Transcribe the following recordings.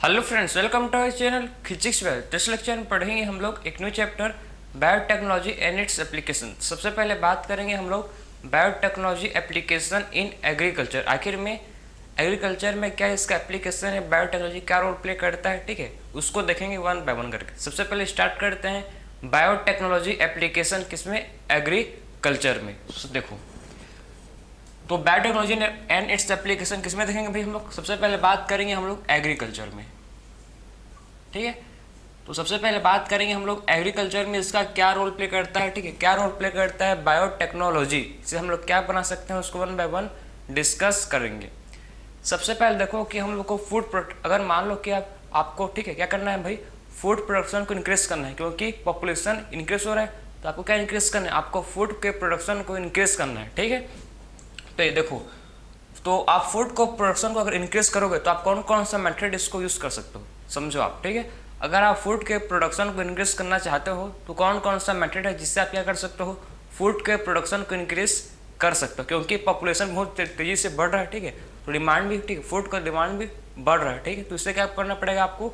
Hello friends, welcome to our channel physics well. This lecture में पढ़ेंगे हम लोग एक new chapter biotechnology and its application. सबसे पहले बात करेंगे हम लोग बायोटेक्नोलॉजी एप्लीकेशन इन एग्रीकल्चर। आखिर में एग्रीकल्चर में क्या इसका एप्लीकेशन है, बायोटेक्नोलॉजी क्या रोल प्ले करता है, ठीक है, उसको देखेंगे वन बाय वन करके। सबसे पहले स्टार्ट करते हैं बायोटेक्नोलॉजी एप्लीकेशन किसमें, एग्रीकल्चर में। देखो तो बायोटेक्नोलॉजी एंड इट्स एप्लीकेशन किसमें देखेंगे भाई हम लोग। सबसे पहले बात करेंगे हम लोग एग्रीकल्चर में, ठीक है। तो सबसे पहले बात करेंगे हम लोग एग्रीकल्चर में इसका क्या रोल प्ले करता है, ठीक है, क्या रोल प्ले करता है बायोटेक्नोलॉजी से हम लोग क्या बना सकते हैं, उसको वन बाय वन डिस्कस करेंगे। सबसे पहले देखो कि हम लोग को फूड प्रोडक्ट, अगर मान लो कि आपको ठीक है क्या करना है भाई, फूड प्रोडक्शन को इंक्रीज करना है, क्योंकि पॉपुलेशन इंक्रीज हो रहा है। तो आपको क्या इंक्रीज करना है, आपको फूड के प्रोडक्शन को इंक्रीज करना है, ठीक है। तो ये देखो, तो आप फूड को प्रोडक्शन को अगर इंक्रीज करोगे तो आप कौन कौन सा मेथड इसको यूज़ कर सकते हो, समझो आप, ठीक है। अगर आप फूड के प्रोडक्शन को इंक्रीज करना चाहते हो तो कौन कौन सा मेथड है जिससे आप क्या कर सकते हो, फूड के प्रोडक्शन को इंक्रीज कर सकते हो। क्योंकि पॉपुलेशन बहुत तेज़ी से बढ़ रहा है, ठीक है, तो डिमांड भी, ठीक है, फूड का डिमांड भी बढ़ रहा है, ठीक है। तो इससे क्या करना पड़ेगा, आपको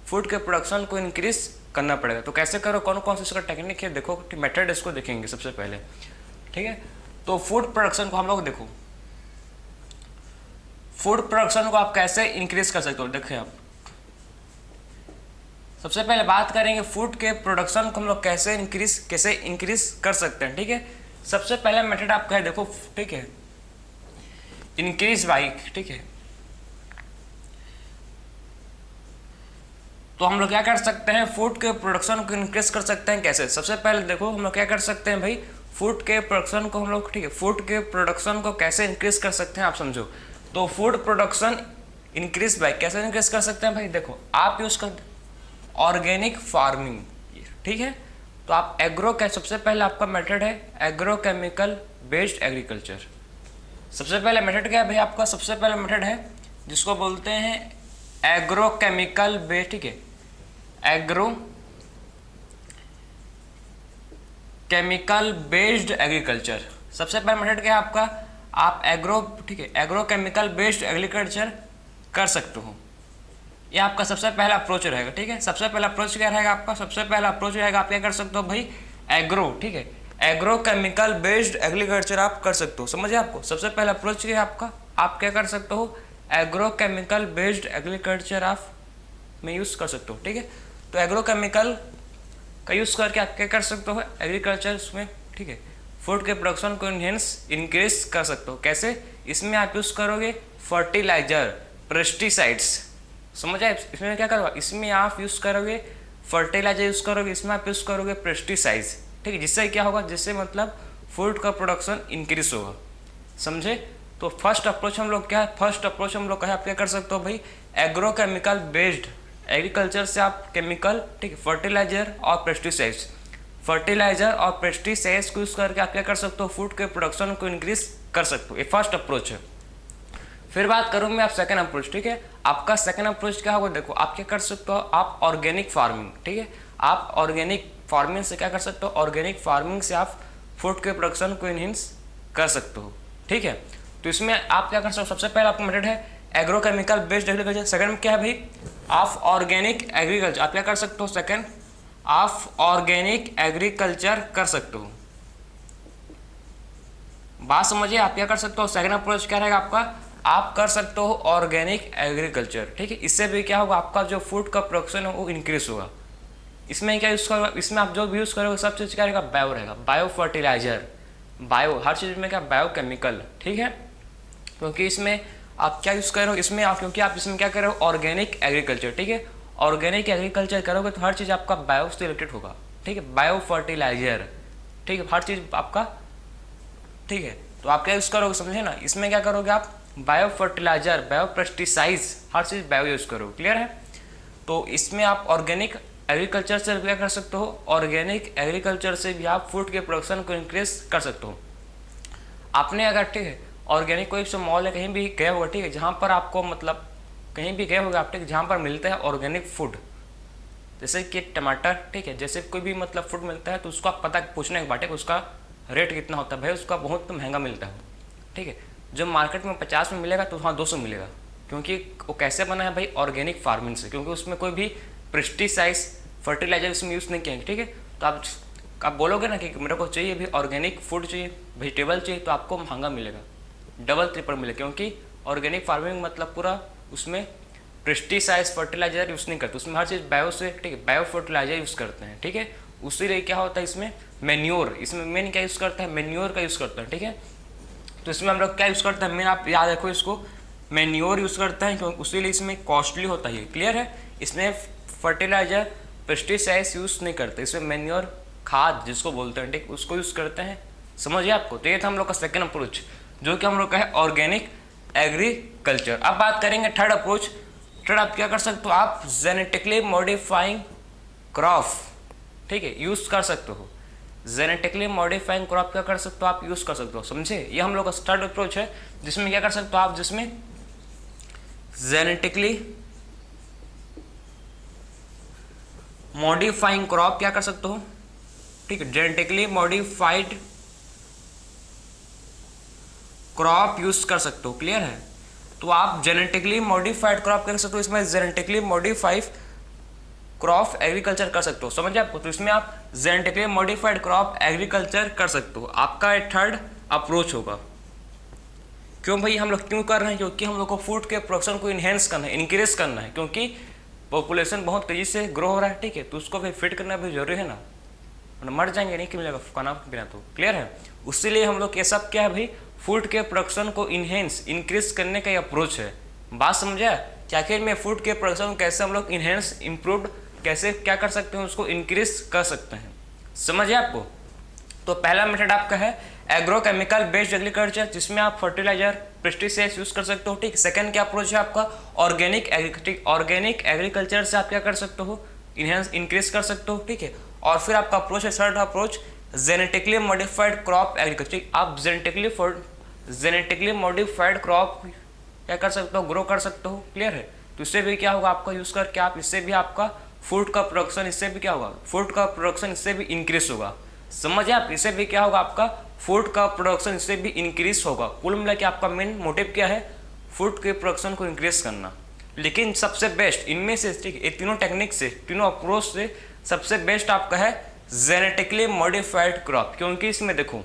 फूड के प्रोडक्शन को इंक्रीज करना पड़ेगा। तो कैसे करो, कौन कौन सा इसका टेक्निक है, देखो मेथड इसको देखेंगे सबसे पहले, ठीक है। तो फूड प्रोडक्शन को हम लोग देखो, फूड प्रोडक्शन को आप कैसे इंक्रीज कर सकते हो, देखिए आप सबसे पहले बात करेंगे फूड के प्रोडक्शन को हम लोग कैसे इंक्रीज कर सकते हैं, ठीक है। सबसे पहला मेथड आपका है, देखो, ठीक है, इंक्रीज बाई, ठीक है। तो हम लोग क्या कर सकते हैं, फूड के प्रोडक्शन को इंक्रीज कर सकते हैं कैसे। सबसे पहले देखो हम लोग क्या कर सकते हैं भाई, फूड के प्रोडक्शन को हम लोग, ठीक है, फूड के प्रोडक्शन को कैसे इंक्रीज कर सकते हैं आप समझो। तो फूड प्रोडक्शन इंक्रीज बाय कैसे इंक्रीज कर सकते हैं भाई, देखो आप यूज कर ऑर्गेनिक फार्मिंग, ठीक है। तो आप सबसे पहले आपका मेथड है एग्रोकेमिकल बेस्ड एग्रीकल्चर। सबसे पहले मेथड क्या है भाई आपका, सबसे पहला मेथड है जिसको बोलते हैं एग्रोकेमिकल बेस्ड, ठीक है, एग्रो केमिकल बेस्ड एग्रीकल्चर। सबसे पहला मेथड क्या है आपका, आप ठीक है, एग्रोकेमिकल बेस्ड एग्रीकल्चर कर सकते हो। ये आपका सबसे पहला अप्रोच रहेगा, ठीक है। सबसे पहला अप्रोच क्या रहेगा आपका, सबसे पहला अप्रोच रहेगा आप क्या कर सकते हो भाई, ठीक है, एग्रोकेमिकल बेस्ड एग्रीकल्चर आप कर सकते हो, समझे आपको। सबसे पहला अप्रोच क्या है आपका, आप क्या कर सकते हो, एग्रोकेमिकल बेस्ड एग्रीकल्चर आप में यूज कर सकते हो, ठीक है। तो एग्रोकेमिकल का यूज करके आप क्या कर सकते हो, एग्रीकल्चर में, ठीक है, फूड के प्रोडक्शन को इंक्रीज कर सकते हो। कैसे, इसमें आप यूज करोगे फर्टिलाइजर, पेस्टिसाइड्स, समझ आए। इसमें क्या करोगे, इसमें आप यूज करोगे फर्टिलाइजर यूज करोगे, इसमें आप यूज करोगे पेस्टिसाइड्स, ठीक है। जिससे क्या होगा, जिससे मतलब फूड का प्रोडक्शन इंक्रीज होगा, समझे। तो फर्स्ट अप्रोच हम लोग क्या है, फर्स्ट अप्रोच हम लोग का है, आप क्या कर सकते हो भाई, एग्रोकेमिकल बेस्ड एग्रीकल्चर से आप केमिकल, ठीक है, फर्टिलाइजर और पेस्टिसाइड्स, फर्टिलाइजर और पेस्टिसाइड्स को यूज करके आप क्या कर सकते हो, फूड के प्रोडक्शन को इंक्रीज कर सकते हो। ये फर्स्ट अप्रोच है। फिर बात करूँ मैं आप सेकंड अप्रोच, ठीक है। आपका सेकंड अप्रोच क्या होगा, देखो आप क्या कर सकते हो, आप ऑर्गेनिक फार्मिंग, ठीक है, आप ऑर्गेनिक फार्मिंग से क्या कर सकते हो, ऑर्गेनिक फार्मिंग से आप फूड के प्रोडक्शन को इनहेंस कर सकते हो, ठीक है। तो इसमें आप क्या कर सकते हो, सबसे पहले आपका मेथड है एग्रोकेमिकल बेस्ड एग्रीकल्चर। सेकंड में क्या है भाई, आप ऑर्गेनिक एग्रीकल्चर, आप क्या कर सकते हो, सेकंड आप ऑर्गेनिक एग्रीकल्चर कर सकते हो। बात समझिए, आप क्या कर सकते हो, सेकंड अप्रोच क्या रहेगा आपका, आप कर सकते हो ऑर्गेनिक एग्रीकल्चर, ठीक है। इससे भी क्या होगा, आपका जो फूड का प्रोडक्शन है वो इंक्रीज होगा। इसमें क्या यूज करोगे, इसमें आप जो भी यूज करोगे सब चीज़ क्या रहेगा, बायो रहेगा, बायो फर्टिलाइजर, बायो, हर चीज़ में क्या बायो केमिकल, ठीक है। क्योंकि इसमें आप क्या यूज करोगे, इसमें आप, क्योंकि आप इसमें क्या करोगे, ऑर्गेनिक एग्रीकल्चर, ठीक है। ऑर्गेनिक एग्रीकल्चर करोगे तो हर चीज़ आपका बायो से रिलेटेड होगा, ठीक है, बायो फर्टिलाइजर, ठीक है, हर चीज़ आपका, ठीक है। तो आप क्या यूज करोगे, समझे ना। इसमें क्या करोगे आप, बायो फर्टिलाइजर, बायो पेस्टिसाइड्स, हर चीज़ बायो यूज करो, क्लियर है। तो इसमें आप ऑर्गेनिक एग्रीकल्चर से क्या कर सकते हो, ऑर्गेनिक एग्रीकल्चर से भी आप फूड के प्रोडक्शन को इंक्रीज कर सकते हो। आपने अगर, ठीक है, ऑर्गेनिक कोई सा मॉल है कहीं भी गए होगा, ठीक है, जहाँ पर आपको मतलब कहीं भी गए होगा आप, ठीक है, जहाँ पर मिलता है ऑर्गेनिक फूड, जैसे कि टमाटर, ठीक है, जैसे कोई भी मतलब फूड मिलता है तो उसको आप पता पूछने के बाटे उसका रेट कितना होता है, भाई उसका बहुत महंगा मिलता है, ठीक है। जो मार्केट में 50 में मिलेगा तो वहाँ 200 मिलेगा, क्योंकि वो कैसे बना है भाई, ऑर्गेनिक फार्मिंग से, क्योंकि उसमें कोई भी पेस्टिसाइड्स फर्टिलाइजर उसमें यूज़ नहीं किए, ठीक है। तो आप बोलोगे ना कि मेरे को चाहिए भी ऑर्गेनिक फूड चाहिए, वेजिटेबल चाहिए, तो आपको महंगा मिलेगा, डबल ट्रिपल मिलेगा, क्योंकि ऑर्गेनिक फार्मिंग मतलब पूरा उसमें पेस्टिसाइड्स फर्टिलाइजर यूज़ नहीं करते, उसमें हर चीज़ बायो से, ठीक है, बायो फर्टिलाइजर यूज़ करते हैं, ठीक है। उसी लिए क्या होता है इसमें मैन्योर, इसमें मेन क्या यूज़ करता है, मैन्योर का यूज़ करता है, ठीक है। तो इसमें हम लोग क्या यूज़ करते हैं, मेन आप याद रखो इसको, मैन्योर यूज़ करता है, क्योंकि उसी लिए इसमें कॉस्टली होता है, क्लियर है। इसमें फर्टिलाइजर पेस्टिसाइड्स यूज़ नहीं करते, इसमें मैन्योर खाद जिसको बोलते हैं, ठीक, उसको यूज़ करते हैं, समझिए आपको। तो ये था हम लोग का सेकेंड अप्रोच, जो कि हम लोग का है ऑर्गेनिक एग्रीकल्चर। अब बात करेंगे थर्ड अप्रोच। थर्ड आप क्या कर सकते हो, आप जेनेटिकली मॉडिफाइंग क्रॉप, ठीक है, यूज़ कर सकते हो। जेनेटिकली मॉडिफाइंग क्रॉप क्या कर सकते हो, आप यूज़ कर सकते हो, समझे। ये हम लोग का थर्ड अप्रोच है, जिसमें क्या कर सकते हो आप, जिसमें जेनेटिकली मॉडिफाइंग क्रॉप क्या कर सकते हो, ठीक है, जेनेटिकली मॉडिफाइड क्रॉप यूज कर सकते हो, क्लियर है। तो आप जेनेटिकली मॉडिफाइड क्रॉप कर सकते हो, इसमें जेनेटिकली मॉडिफाइड क्रॉप एग्रीकल्चर कर सकते हो, समझे आपको। तो इसमें आप जेनेटिकली मॉडिफाइड क्रॉप एग्रीकल्चर कर सकते हो, आपका थर्ड अप्रोच होगा। क्यों भाई हम लोग क्यों कर रहे हैं, क्योंकि हम लोग को फूड के प्रोडक्शन को इन्हेंस करना है, इंक्रीज करना है, क्योंकि पॉपुलेशन बहुत तेजी से ग्रो हो रहा है, ठीक है। तो उसको भी फिट करना भी जरूरी है ना, मर जाएंगे नहीं कि मिलेगा खाना बिना, तो क्लियर है। उसी लिए हम लोग ये सब क्या है भाई, फूड के प्रोडक्शन को इन्हेंस इंक्रीज करने का अप्रोच है। बात समझा कि आखिर में फूड के प्रोडक्शन को कैसे हम लोग इन्हेंस इम्प्रूव कैसे क्या कर सकते हैं, उसको इंक्रीज कर सकते हैं, समझिए आपको। तो पहला मेथड आपका है एग्रोकेमिकल बेस्ड एग्रीकल्चर, जिसमें आप फर्टिलाइजर पेस्टिसाइड्स यूज कर सकते हो, ठीक। सेकंड क्या अप्रोच है आपका ऑर्गेनिक एग्रीकल्चर से आप क्या कर सकते हो, इन्हेंस इंक्रीज कर सकते हो, ठीक है। और फिर आपका अप्रोच है third approach genetically modified crop agriculture. आप जेनेटिकली मॉडिफाइड क्रॉप क्या कर सकते हो, ग्रो कर सकते हो, क्लियर है। तो इससे भी क्या होगा आपका यूज करके, आप इससे भी आपका फूड का प्रोडक्शन, इससे भी क्या होगा, फूड का प्रोडक्शन इससे भी इंक्रीज होगा, समझे आप। इससे भी क्या होगा, आपका फूड का प्रोडक्शन इससे भी इंक्रीज होगा। कुल मिला के आपका मेन मोटिव क्या है, फूड के प्रोडक्शन को इंक्रीज करना। लेकिन सबसे बेस्ट इनमें से, ठीक है, ये तीनों टेक्निक से, तीनों अप्रोच से सबसे बेस्ट आपका है जेनेटिकली मॉडिफाइड क्रॉप। क्योंकि इसमें देखो,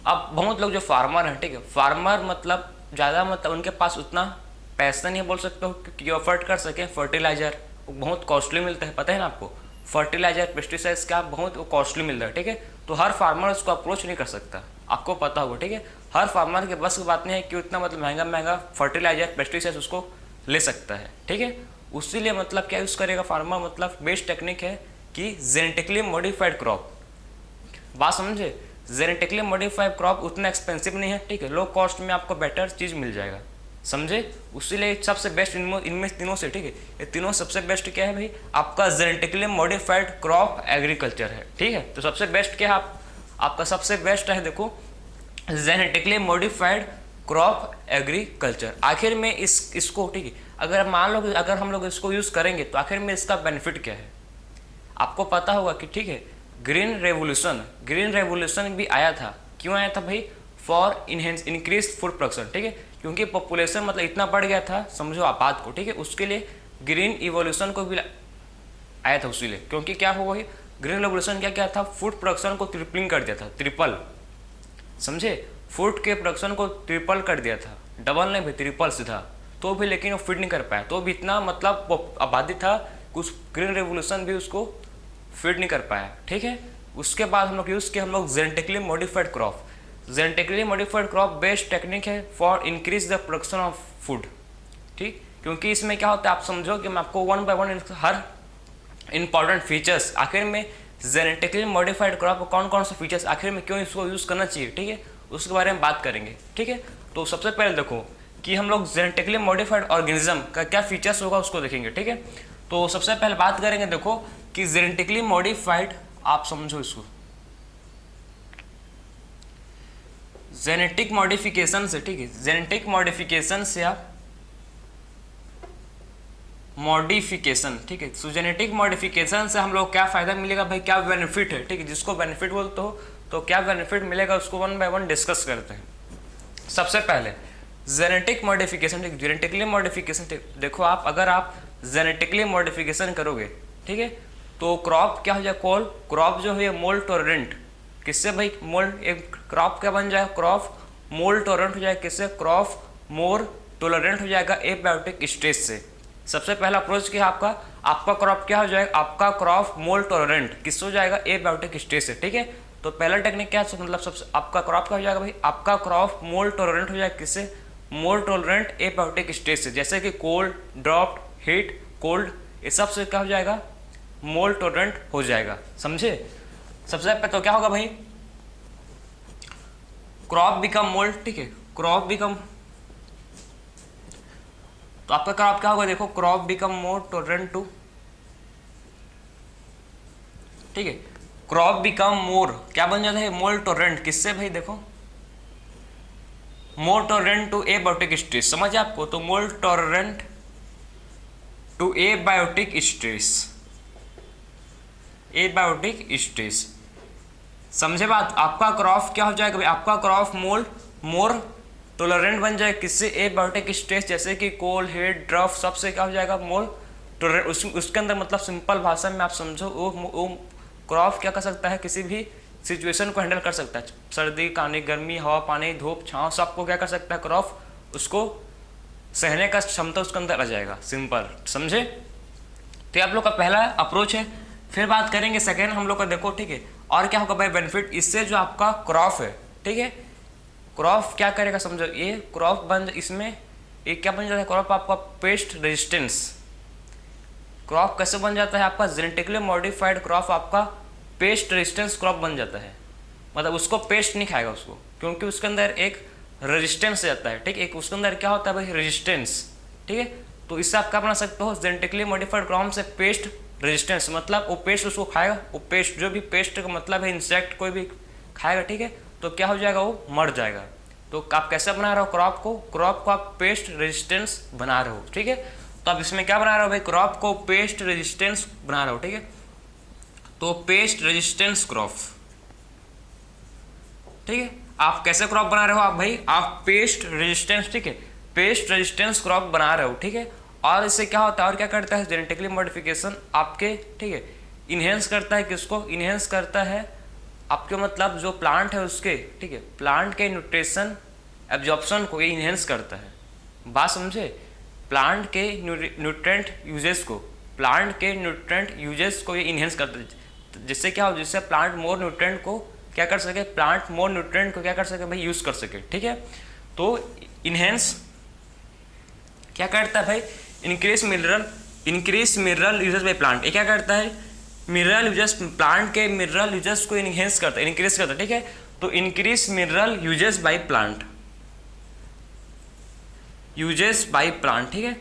अब बहुत लोग जो फार्मर हैं, ठीक है, फार्मर मतलब ज़्यादा मतलब उनके पास उतना पैसा नहीं बोल सकते हो कि अफोर्ड कर सकें फर्टिलाइजर, बहुत कॉस्टली मिलता है, पता है ना आपको। फर्टिलाइजर पेस्टिसाइड्स का बहुत कॉस्टली मिल रहा है, ठीक है। तो हर फार्मर उसको अप्रोच नहीं कर सकता, आपको पता होगा, ठीक है। हर फार्मर के बस की बात नहीं है कि उतना मतलब महंगा महंगा फर्टिलाइजर पेस्टिसाइड्स उसको ले सकता है, ठीक है। उसी लिए मतलब क्या यूज़ करेगा फार्मर, मतलब बेस्ट टेक्निक है कि जेनेटिकली मॉडिफाइड क्रॉप। बात समझे, जेनेटिकली मॉडिफाइड क्रॉप उतना एक्सपेंसिव नहीं है, ठीक है, लो कॉस्ट में आपको बेटर चीज़ मिल जाएगा, समझे। उसीलिए सबसे बेस्ट इनमें तीनों से, ठीक है, ये तीनों सबसे बेस्ट क्या है भाई, आपका जेनेटिकली मॉडिफाइड क्रॉप एग्रीकल्चर है, ठीक है। तो सबसे बेस्ट क्या है, आपका सबसे बेस्ट है, देखो, जेनेटिकली मॉडिफाइड क्रॉप एग्रीकल्चर। आखिर में इसको, ठीक है, अगर मान लो अगर हम लोग इसको यूज़ करेंगे तो आखिर में इसका बेनिफिट क्या है, आपको पता होगा कि, ठीक है, ग्रीन रेवोल्यूशन भी आया था। क्यों आया था भाई, फॉर इंक्रीज फूड प्रोडक्शन, ठीक है, क्योंकि पॉपुलेशन मतलब इतना बढ़ गया था, समझो आप बात को, ठीक है। उसके लिए ग्रीन इवोल्यूशन को भी आया था उसी लिए, क्योंकि क्या हुआ, ग्रीन रेवोल्यूशन क्या था, फूड प्रोडक्शन को ट्रिपलिंग कर दिया था, ट्रिपल, समझे, फूड के प्रोडक्शन को ट्रिपल कर दिया था, डबल नहीं भाई, ट्रिपल सीधा। तो भी लेकिन वो फिट नहीं कर पाया, तो भी इतना मतलब आबादी था, कुछ ग्रीन रेवोल्यूशन भी उसको फिट नहीं कर पाया, ठीक है। उसके बाद हम लोग यूज़ किया, हम लोग genetically modified crop. Genetically modified crop best technique है for increase the production of food, ठीक। क्योंकि इसमें क्या होता है, आप समझो कि मैं आपको one by one her important features, आखिर में जेनेटिकली मॉडिफाइड क्रॉप कौन कौन से फीचर्स, आखिर में क्यों इसको यूज़ करना चाहिए, ठीक है, उसके बारे में बात करेंगे, ठीक है। तो सबसे पहले देखो कि हम लोग जेनेटिकली मॉडिफाइड ऑर्गेनिज्म का क्या फीचर्स होगा उसको देखेंगे, ठीक है। तो सबसे पहले बात करेंगे, देखो कि जेनेटिकली मॉडिफाइड, आप समझो इसको, जेनेटिक मॉडिफिकेशन से, ठीक है, जेनेटिक मॉडिफिकेशन से आप मॉडिफिकेशन, ठीक है। सो जेनेटिक मॉडिफिकेशन से हम लोग क्या फायदा मिलेगा भाई, क्या बेनिफिट है, ठीक है, जिसको बेनिफिट बोलते हो, तो क्या बेनिफिट मिलेगा उसको वन बाय वन डिस्कस करते हैं। सबसे पहले जेनेटिक मॉडिफिकेशन, जेनेटिकली मॉडिफिकेशन, देखो आप अगर आप जेनेटिकली मॉडिफिकेशन करोगे, ठीक है, तो क्रॉप क्या हो जाएगा, क्रॉप जो है मोल्ड टॉलरेंट, किससे भाई मोल्ड, एक क्रॉप क्या बन जाएगा, क्रॉप मोल्ड टॉलरेंट हो जाएगा, किससे, क्रॉप मोर टॉलरेंट हो जाएगा एबायोटिक स्टेज से। सबसे पहला अप्रोच क्या है आपका क्रॉप क्या हो जाएगा, आपका क्रॉप मोल्ड टॉलरेंट किससे हो जाएगा, एबायोटिक स्टेज से, ठीक है। तो पहला टेक्निक क्या है, मतलब सबसे आपका क्रॉप क्या हो जाएगा भाई, आपका क्रॉप मोल्ड टॉलरेंट हो जाएगा किससे, मोल्ड टॉलरेंट एबायोटिक स्टेज से, जैसे कि कोल्ड, ड्रॉप्ड, हीट, कोल्ड, ये सब से क्या हो जाएगा, मोल्ड टॉलरेंट हो जाएगा, समझे। सबसे पहले तो क्या होगा भाई, क्रॉप बिकम मोल्ड, ठीक है, क्रॉप बिकम, तो आपका क्रॉप क्या होगा, देखो crop become more tolerant to, ठीक है, क्रॉप बिकम मोर क्या बन जाता है, मोल्ड टॉलरेंट किससे भाई, देखो more tolerant to abiotic stress, समझ आपको, तो more tolerant to abiotic stress, abiotic stress, समझे बात। आपका क्रॉप क्या हो जाएगा भाई, आपका क्रॉप मोर टॉलरेंट बन जाएगा किससे, एबायोटिक स्ट्रेस, जैसे कि कोल, हीट, ड्रॉप, सबसे क्या हो जाएगा, मोल टॉलरेंट। उसके अंदर मतलब सिंपल भाषा में आप समझो, वो क्रॉप क्या कर सकता है, किसी भी सिचुएशन को हैंडल कर सकता है, सर्दी, पानी, गर्मी, हवा, पानी, धूप, छांव, सबको क्या कर सकता है क्रॉप, उसको सहने का क्षमता उसके अंदर आ जाएगा, सिंपल, समझे। तो आप लोग का पहला अप्रोच है। फिर बात करेंगे सेकेंड हम लोग का, देखो ठीक है, और क्या होगा भाई बेनिफिट, इससे जो आपका क्रॉप है, ठीक है, क्रॉप क्या करेगा समझो, ये क्रॉप बन, इसमें एक क्या बन जाता है क्रॉप आपका, पेस्ट रेजिस्टेंस। क्रॉप कैसे बन जाता है आपका, जेनेटिकली मॉडिफाइड क्रॉप आपका पेस्ट रेजिस्टेंस क्रॉप बन जाता है, मतलब उसको पेस्ट नहीं खाएगा उसको, क्योंकि उसके अंदर एक रेजिस्टेंस जाता है, ठीक है, एक उसके अंदर क्या होता है भाई, रेजिस्टेंस, ठीक है। तो इससे आप क्या बना सकते हो, जेनेटिकली मॉडिफाइड क्रॉप से पेस्ट रेजिस्टेंस, मतलब वो पेस्ट उसको खाएगा, वो पेस्ट जो भी पेस्ट का मतलब है इंसेक्ट कोई भी खाएगा, ठीक है, तो क्या हो जाएगा, वो मर जाएगा। तो आप कैसे बना रहे हो क्रॉप को आप पेस्ट रेजिस्टेंस बना रहे हो, ठीक है। तो आप इसमें क्या बना रहे हो भाई, क्रॉप को पेस्ट रेजिस्टेंस बना रहे हो, ठीक है। तो पेस्ट रेजिस्टेंस क्रॉप, ठीक है, आप कैसे क्रॉप बना रहे हो आप भाई, आप पेस्ट रेजिस्टेंस, ठीक है, पेस्ट रेजिस्टेंस क्रॉप बना रहे हो, ठीक है। और इससे क्या होता है, और क्या करता है, जेनेटिकली मॉडिफिकेशन आपके, ठीक है, इन्हेंस करता है, किसको इन्हेंस करता है, आपके मतलब जो प्लांट है उसके, ठीक है, प्लांट के न्यूट्रिशन एब्जॉर्प्शन को ये इन्हेंस करता है, बात समझे, प्लांट के न्यूट्रेंट यूजेस को, प्लांट के न्यूट्रेंट यूजेस को ये इन्हेंस करता है, जिससे क्या हो, जिससे प्लांट मोर न्यूट्रेंट को क्या कर सके, प्लांट मोर न्यूट्रेंट को क्या कर सके भाई, यूज कर सके, ठीक है। तो इन्हेंस क्या करता है भाई, increase mineral uses by plant, ये क्या करता है, मिनरल यूजेस, प्लांट के मिनरल यूजेस को इनहेंस करता है, इंक्रीज करता है, ठीक है। तो increase mineral uses by plant, uses by plant, ठीक है।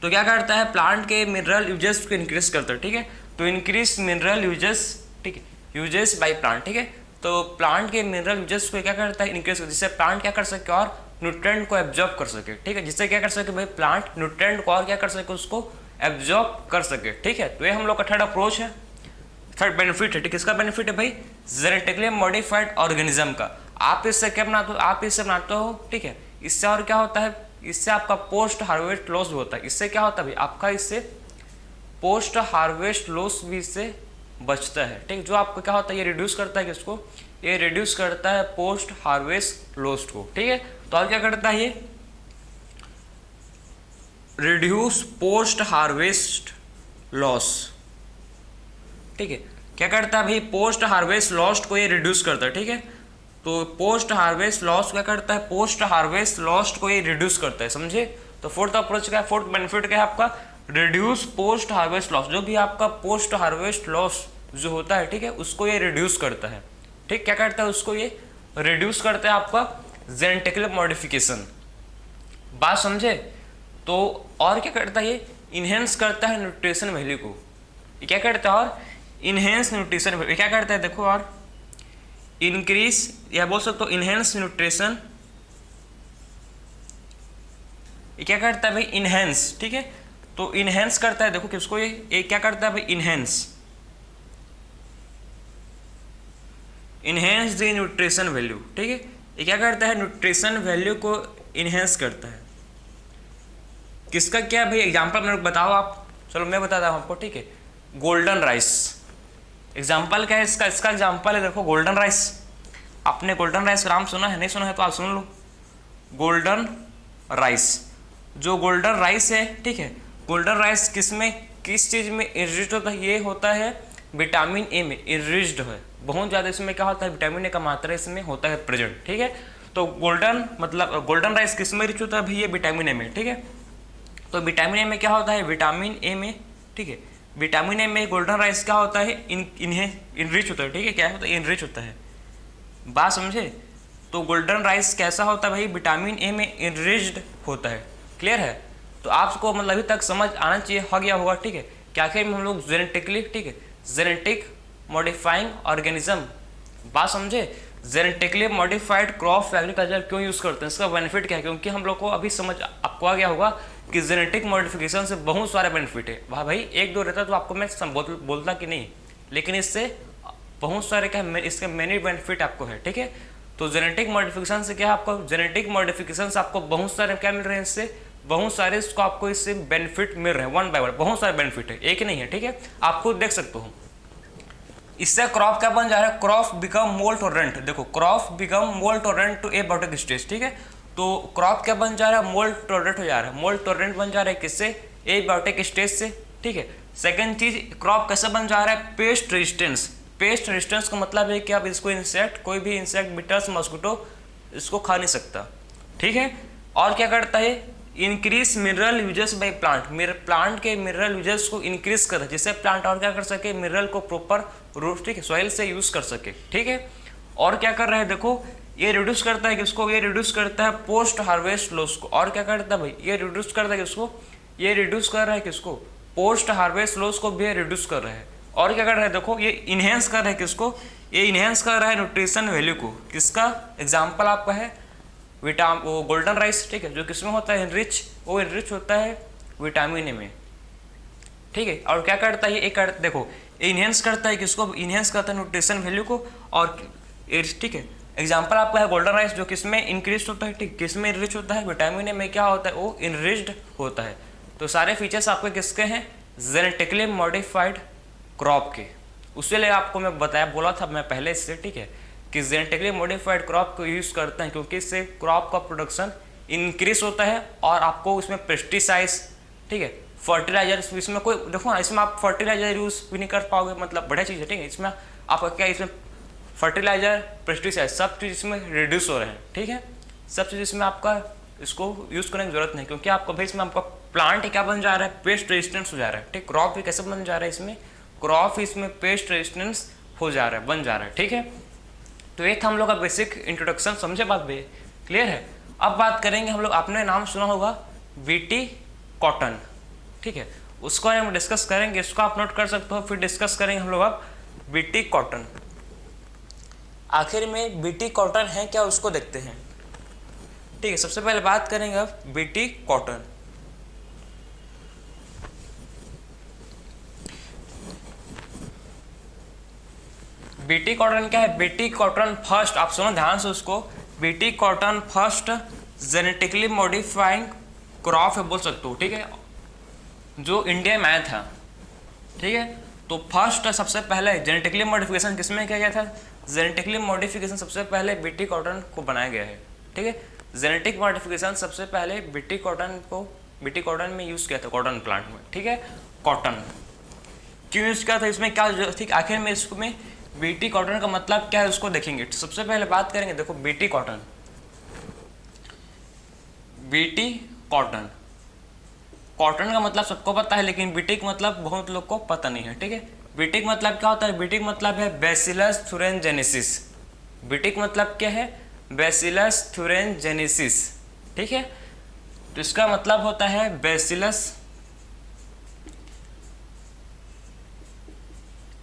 तो क्या करता है, प्लांट के मिनरल यूजेस को इंक्रीज करता है, ठीक है। तो इंक्रीज मिनरल यूजेस, ठीक है, यूजेस बाय प्लांट, ठीक है। तो प्लांट के मिनरल यूजेस को क्या करता है, इंक्रीज करता है, जिससे प्लांट क्या कर सके और न्यूट्रेंट को एब्जॉर्ब कर सके, ठीक है, जिससे क्या कर सके भाई, प्लांट न्यूट्रेंट को और क्या कर सके, उसको एब्जॉर्ब कर सके, ठीक है। तो ये हम लोग का थर्ड अप्रोच है, थर्ड बेनिफिट है, ठीक है। इसका बेनिफिट है भाई जेनेटिकली मॉडिफाइड ऑर्गेनिज्म का, आप इससे क्या बनाते हो, आप इससे बनाते हो, ठीक है। इससे और क्या होता है, इससे आपका पोस्ट हार्वेस्ट लॉस भी होता है, इससे क्या होता है भाई, आपका इससे पोस्ट हार्वेस्ट लॉस भी इससे बचता है, ठीक। जो आपको क्या होता है, ये रिड्यूस करता है किसको, ये रिड्यूस करता है पोस्ट हार्वेस्ट लॉस को, ठीक है। तो और क्या करता है, ये रिड्यूस पोस्ट हार्वेस्ट लॉस, ठीक है। क्या करता है भाई, पोस्ट हार्वेस्ट लॉस को ये रिड्यूस करता है, ठीक है। तो पोस्ट हार्वेस्ट लॉस क्या करता है, पोस्ट हार्वेस्ट लॉस को ये रिड्यूस करता है, समझे। तो फोर्थ अप्रोच क्या है, फोर्थ बेनिफिट क्या है आपका, रिड्यूस पोस्ट हार्वेस्ट लॉस, जो भी आपका पोस्ट हार्वेस्ट लॉस जो होता है, ठीक है, उसको ये रिड्यूस करता है, ठीक। क्या करता है, उसको ये रिड्यूस करता है आपका जेनेटिकल मॉडिफिकेशन, बात समझे। तो और क्या करता है, ये इनहेंस करता है न्यूट्रिशन वैल्यू को, ये क्या करता है, और इनहेंस न्यूट्रिशन वैल्यू क्या करता है, देखो, और इंक्रीज या बोल सकते हो इनहेंस न्यूट्रिशन, ये क्या करता है भाई, इनहेंस, ठीक है। तो इनहेंस करता है, देखो किसको, ये क्या करता है भाई, इनहेंस द न्यूट्रिशन वैल्यू, ठीक है। ये क्या करता है, न्यूट्रिशन वैल्यू को इन्हेंस करता है। किसका क्या भाई एग्जाम्पल मेरे को बताओ आप, चलो मैं बताता हूँ आपको, ठीक है। गोल्डन राइस एग्जाम्पल क्या है इसका, इसका एग्जाम्पल है देखो गोल्डन राइस। आपने गोल्डन राइस का नाम सुना है, नहीं सुना है तो आप सुन लो। गोल्डन राइस, जो गोल्डन राइस है, ठीक है, गोल्डन राइस किस में, किस चीज़ में इनरिच्ड होता है, ये होता है विटामिन ए में इनरिच्ड है बहुत ज़्यादा। इसमें क्या होता है, विटामिन ए का मात्रा इसमें होता है प्रेजेंट, ठीक है। तो गोल्डन मतलब गोल्डन राइस किस में रिच होता है भैया, विटामिन ए में, ठीक है। तो विटामिन ए में क्या होता है, विटामिन ए में, ठीक है, विटामिन ए में गोल्डन राइस क्या होता है, इनरिच होता है, ठीक है। क्या होता है, इनरिच होता है, बात समझे। तो गोल्डन राइस कैसा होता है भाई, विटामिन ए में इनरिच्ड होता है, क्लियर है। तो आपको मतलब अभी तक समझ आना चाहिए, हो गया होगा, ठीक है। क्या आखिर में हम लोग जेनेटिकली, ठीक है, जेनेटिक मॉडिफाइंग ऑर्गेनिज्म, बात समझे। जेनेटिकली मॉडिफाइड क्रॉप एग्रीकल्चर क्यों यूज़ करते हैं, इसका बेनिफिट क्या है, क्योंकि हम लोग को अभी समझ आपको आ गया होगा कि जेनेटिक मॉडिफिकेशन से बहुत सारे बेनिफिट है। वहाँ भाई एक दो रहता तो आपको मैं बोलता कि नहीं, लेकिन इससे बहुत सारे क्या है, इसके मैनी बेनिफिट आपको है, ठीक है। तो जेनेटिक मॉडिफिकेशन से क्या है, आपको जेनेटिक मॉडिफिकेशन से आपको बहुत सारे क्या मिल रहे हैं, इससे बहुत सारे इसको आपको इससे बेनिफिट मिल रहे हैं, वन बाय वन बहुत सारे बेनिफिट है, एक नहीं है, ठीक है। आप खुद देख सकते हो। इससे क्रॉप क्या बन जा रहा है, क्रॉप बिकम मोल्ड टॉलरेंट, देखो crop become more tolerant to abiotic stage, ठीक है। तो क्रॉप क्या बन जा रहा है, मोल्ड टॉलरेंट हो जा रहा है, मोल्ड टॉलरेंट बन जा रहा है किससे, एबायोटिक स्टेज से, ठीक है। सेकंड चीज, क्रॉप कैसे बन जा रहा है, पेस्ट रेजिस्टेंस। पेस्ट रेजिस्टेंस का मतलब है कि अब इसको इंसेक्ट, कोई भी इंसेक्ट, बिटर्स, मॉस्किटो इसको खा नहीं सकता, ठीक है। और क्या करता है, increase mineral uses by plant, plant के मिनरल यूजेस को इंक्रीज कर, जिससे प्लांट और क्या कर सके, मिनरल को प्रॉपर रूट, ठीक है, सॉइल से यूज कर सके, ठीक है। और क्या कर रहा है, देखो ये रिड्यूस करता है किसको, ये रिड्यूस करता है पोस्ट हार्वेस्ट लॉस को। और क्या करता है भाई, ये रिड्यूस करता है किसको, ये रिड्यूस कर रहा है किसको, पोस्ट हार्वेस्ट लॉस को भी रिड्यूस कर रहा है। और क्या कर रहा है, देखो ये इनहेंस कर रहा है किसको, ये इनहेंस कर रहा है न्यूट्रिशन वैल्यू को। किसका एग्जाम्पल आपका है, वो गोल्डन राइस, ठीक है, जो किसमें होता है इनरिच, वो इनरिच होता है विटामिन ए में, ठीक है। और क्या करता है ये, एक देखो इनहेंस करता है किसको, इनहेंस करता है न्यूट्रिशन वैल्यू को। और ठीक है, एग्जांपल आपका है गोल्डन राइस, जो किसमें इंक्रीज होता है, ठीक, किसमें इनरिच होता है, विटामिन ए में क्या होता है, वो इनरिच्ड होता है। तो सारे फीचर्स आपके किसके हैं, जेनेटिकली मॉडिफाइड क्रॉप के। उससे लिए आपको मैं बताया, बोला था मैं पहले इससे, ठीक है, कि जेनेटिकली मॉडिफाइड क्रॉप को यूज़ करते हैं क्योंकि इससे क्रॉप का प्रोडक्शन इंक्रीज होता है। और आपको उसमें पेस्टिसाइड्स, ठीक है, फर्टिलाइजर, इसमें कोई देखो ना, इसमें आप फर्टिलाइजर यूज़ भी नहीं कर पाओगे, मतलब बढ़िया चीज़ है, ठीक है। इसमें आपका क्या, इसमें फर्टिलाइजर, पेस्टिसाइड सब चीज़ इसमें रिड्यूस हो रहे हैं, ठीक है। सब चीज़ इसमें आपका इसको यूज़ करने की जरूरत नहीं, क्योंकि आपको भाई इसमें आपका प्लांट क्या बन जा रहा है, पेस्ट रेजिस्टेंस हो जा रहा है, ठीक। क्रॉप भी कैसे बन जा रहा है, इसमें क्रॉप इसमें पेस्ट रेजिस्टेंस हो जा रहा है, बन जा रहा है, ठीक है। तो ये था हम लोग का बेसिक इंट्रोडक्शन, समझे बात भी, क्लियर है। अब बात करेंगे हम लोग, आपने नाम सुना होगा बीटी कॉटन, ठीक है, उसको हम डिस्कस करेंगे, इसको आप नोट कर सकते हो। फिर डिस्कस करेंगे हम लोग अब बीटी कॉटन। आखिर में बीटी कॉटन है क्या, उसको देखते हैं, ठीक है। सबसे पहले बात करेंगे अब बीटी कॉटन। बीटी कॉटन क्या है, बीटी कॉटन फर्स्ट, आप सुनो ध्यान से उसको, BT cotton first genetically modifying crop है, बोल सकते हो, ठीक है, जो इंडिया में आया था, ठीक है। तो फर्स्ट सबसे पहले जेनेटिकली मॉडिफिकेशन किसमें किया गया था, जेनेटिकली मॉडिफिकेशन सबसे पहले बीटी कॉटन को बनाया गया है, ठीक है। जेनेटिक मॉडिफिकेशन सबसे पहले बीटी कॉटन में यूज़ किया था, कॉटन प्लांट में, ठीक है। कॉटन क्यों यूज़ किया था, इसमें क्या, ठीक, आखिर में इसमें बीटी कॉटन का मतलब क्या है उसको देखेंगे। तो सबसे पहले बात करेंगे, देखो BT cotton, BT cotton, cotton का मतलब सबको पता है, लेकिन बीटी का मतलब बहुत लोग को पता नहीं है, ठीक है। बीटी का मतलब क्या होता है, बीटी का मतलब है बैसिलस थुरेनजेनेसिस। बीटी का मतलब क्या है, बैसिलस थुरेनजेनेसिस, ठीक है। तो इसका मतलब होता है बैसिलस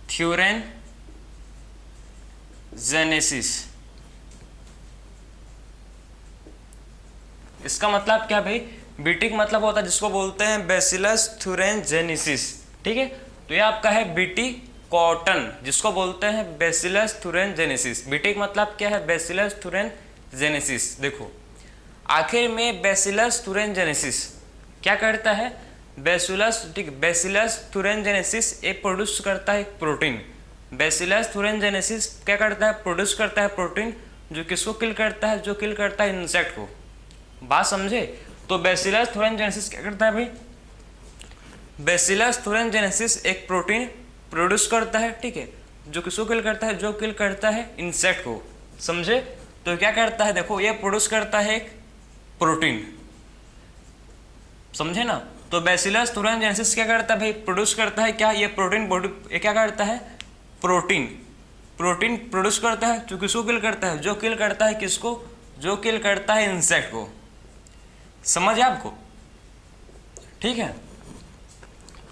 थ्यूरेनजेनेसिस। इसका मतलब क्या भाई, बीटी का मतलब होता है जिसको बोलते हैं बैसिलस थुरेनजेनेसिस, ठीक है। तो ये आपका है बीटी कॉटन, जिसको बोलते हैं बैसिलस थुरेनजेनेसिस। बीटी का मतलब क्या है, बैसिलस थुरेनजेनेसिस। देखो आखिर में बैसिलस thuringiensis क्या करता है, बैसिलस, ठीक, बैसिलस thuringiensis एक प्रोड्यूस करता है एक प्रोटीन। बैसिलस thuringiensis क्या करता है, प्रोड्यूस करता है प्रोटीन जो किसको किल करता है, जो किल करता है इंसेक्ट को। बात समझे? तो बैसिलस thuringiensis क्या करता है भाई, बैसिलस thuringiensis एक प्रोटीन प्रोड्यूस करता है, ठीक है, जो किसको किल करता है, जो किल करता है इंसेक्ट को। समझे? तो क्या करता है, देखो ये प्रोड्यूस करता है एक प्रोटीन, समझे ना। तो बैसिलस thuringiensis क्या करता है भाई, प्रोड्यूस करता है क्या, ये प्रोटीन बॉडी, ये क्या करता है, प्रोटीन प्रोड्यूस करता है जो किसको किल करता है, जो किल करता है किसको, जो किल करता है इंसेक्ट को। समझ आपको? ठीक है।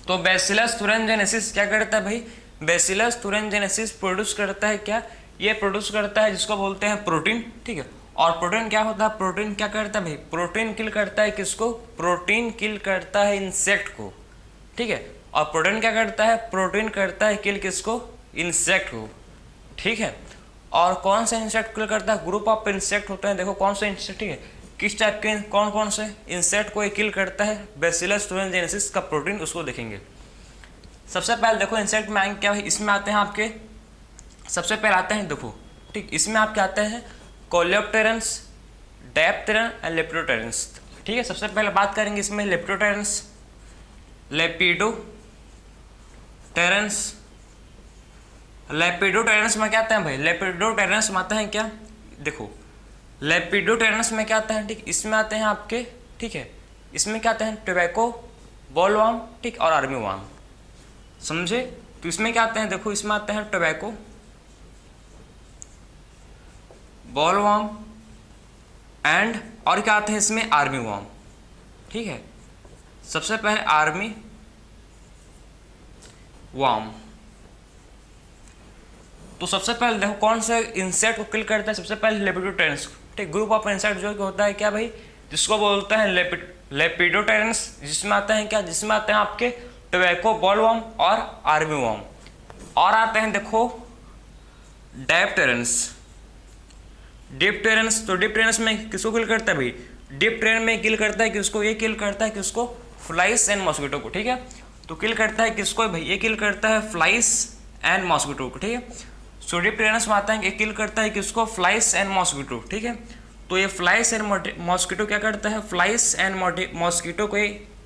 तो बैसिलस thuringiensis क्या करता है भाई, बैसिलस thuringiensis प्रोड्यूस करता है क्या, ये प्रोड्यूस करता है जिसको बोलते हैं प्रोटीन, ठीक है। और प्रोटीन क्या होता है, प्रोटीन क्या करता है भाई, प्रोटीन किल करता है किसको, प्रोटीन किल करता है इंसेक्ट को, ठीक है। और प्रोटीन क्या करता है, प्रोटीन करता है किल किसको, इंसेक्ट को, ठीक है। और कौन सा इंसेक्ट किल करता है, ग्रुप ऑफ इंसेक्ट होते हैं, देखो कौन सा इंसेक्ट, ठीक है, किस टाइप के कौन कौन से इंसेक्ट को किल करता है बैसिलस thuringiensis का प्रोटीन, उसको देखेंगे। सबसे पहले देखो इंसेक्ट में आएंगे क्या, इसमें आते हैं आपके, सबसे पहले आते हैं देखो, ठीक, इसमें आपके आते हैं कोलियोप्टेरन्स, डायप्टेरन एंड लेपिडोप्टेरन्स, ठीक है। सबसे पहले बात करेंगे इसमें लेपिडोप्टेरन्स, लेपिडोप्टेरन्स में क्या आता है भाई, लेपिडोप्टेरन्स में आते हैं क्या, देखो लेपिडोप्टेरन्स में क्या आता है, ठीक, इसमें आते हैं आपके, ठीक है, इसमें क्या आते हैं, टोबैको, बॉलवर्म, ठीक, और आर्मीवर्म। समझे? तो इसमें क्या आते हैं, देखो इसमें आते हैं टोबैको, बॉलवर्म एंड, और क्या आते हैं इसमें, आर्मीवर्म, ठीक है। सबसे पहले आर्मी वर्म, तो सबसे पहले देखो कौन से इंसेक्ट को किल करता है, सबसे पहले लेपिडोप्टेरन्स, ठीक, ग्रुप ऑफ इंसेक्ट जो होता है क्या भाई, जिसको बोलते हैं लेपिडोप्टेरन्स, जिसमें आते हैं क्या, जिसमें आते हैं आपके टोबैको, बॉलवर्म और आर्मीवर्म। और आते हैं देखो डायप्टेरन्स, तो डिप्टेरन्स में किसको किल करता है भाई, डिप्टेरन में किल करता है किसको, ये किल करता है किसको, फ्लाइस एंड मॉस्किटो को, ठीक है। तो किल करता है किसको भाई, ये किल करता है फ्लाइस एंड मॉस्किटो को, ठीक है। सो डिप्टेरन्स में आता है, ये किल करता है किसको, फ्लाइस एंड मॉस्किटो, ठीक है। तो ये फ्लाइस एंड मॉस्किटो क्या करता है, फ्लाइस एंड मॉस्किटो को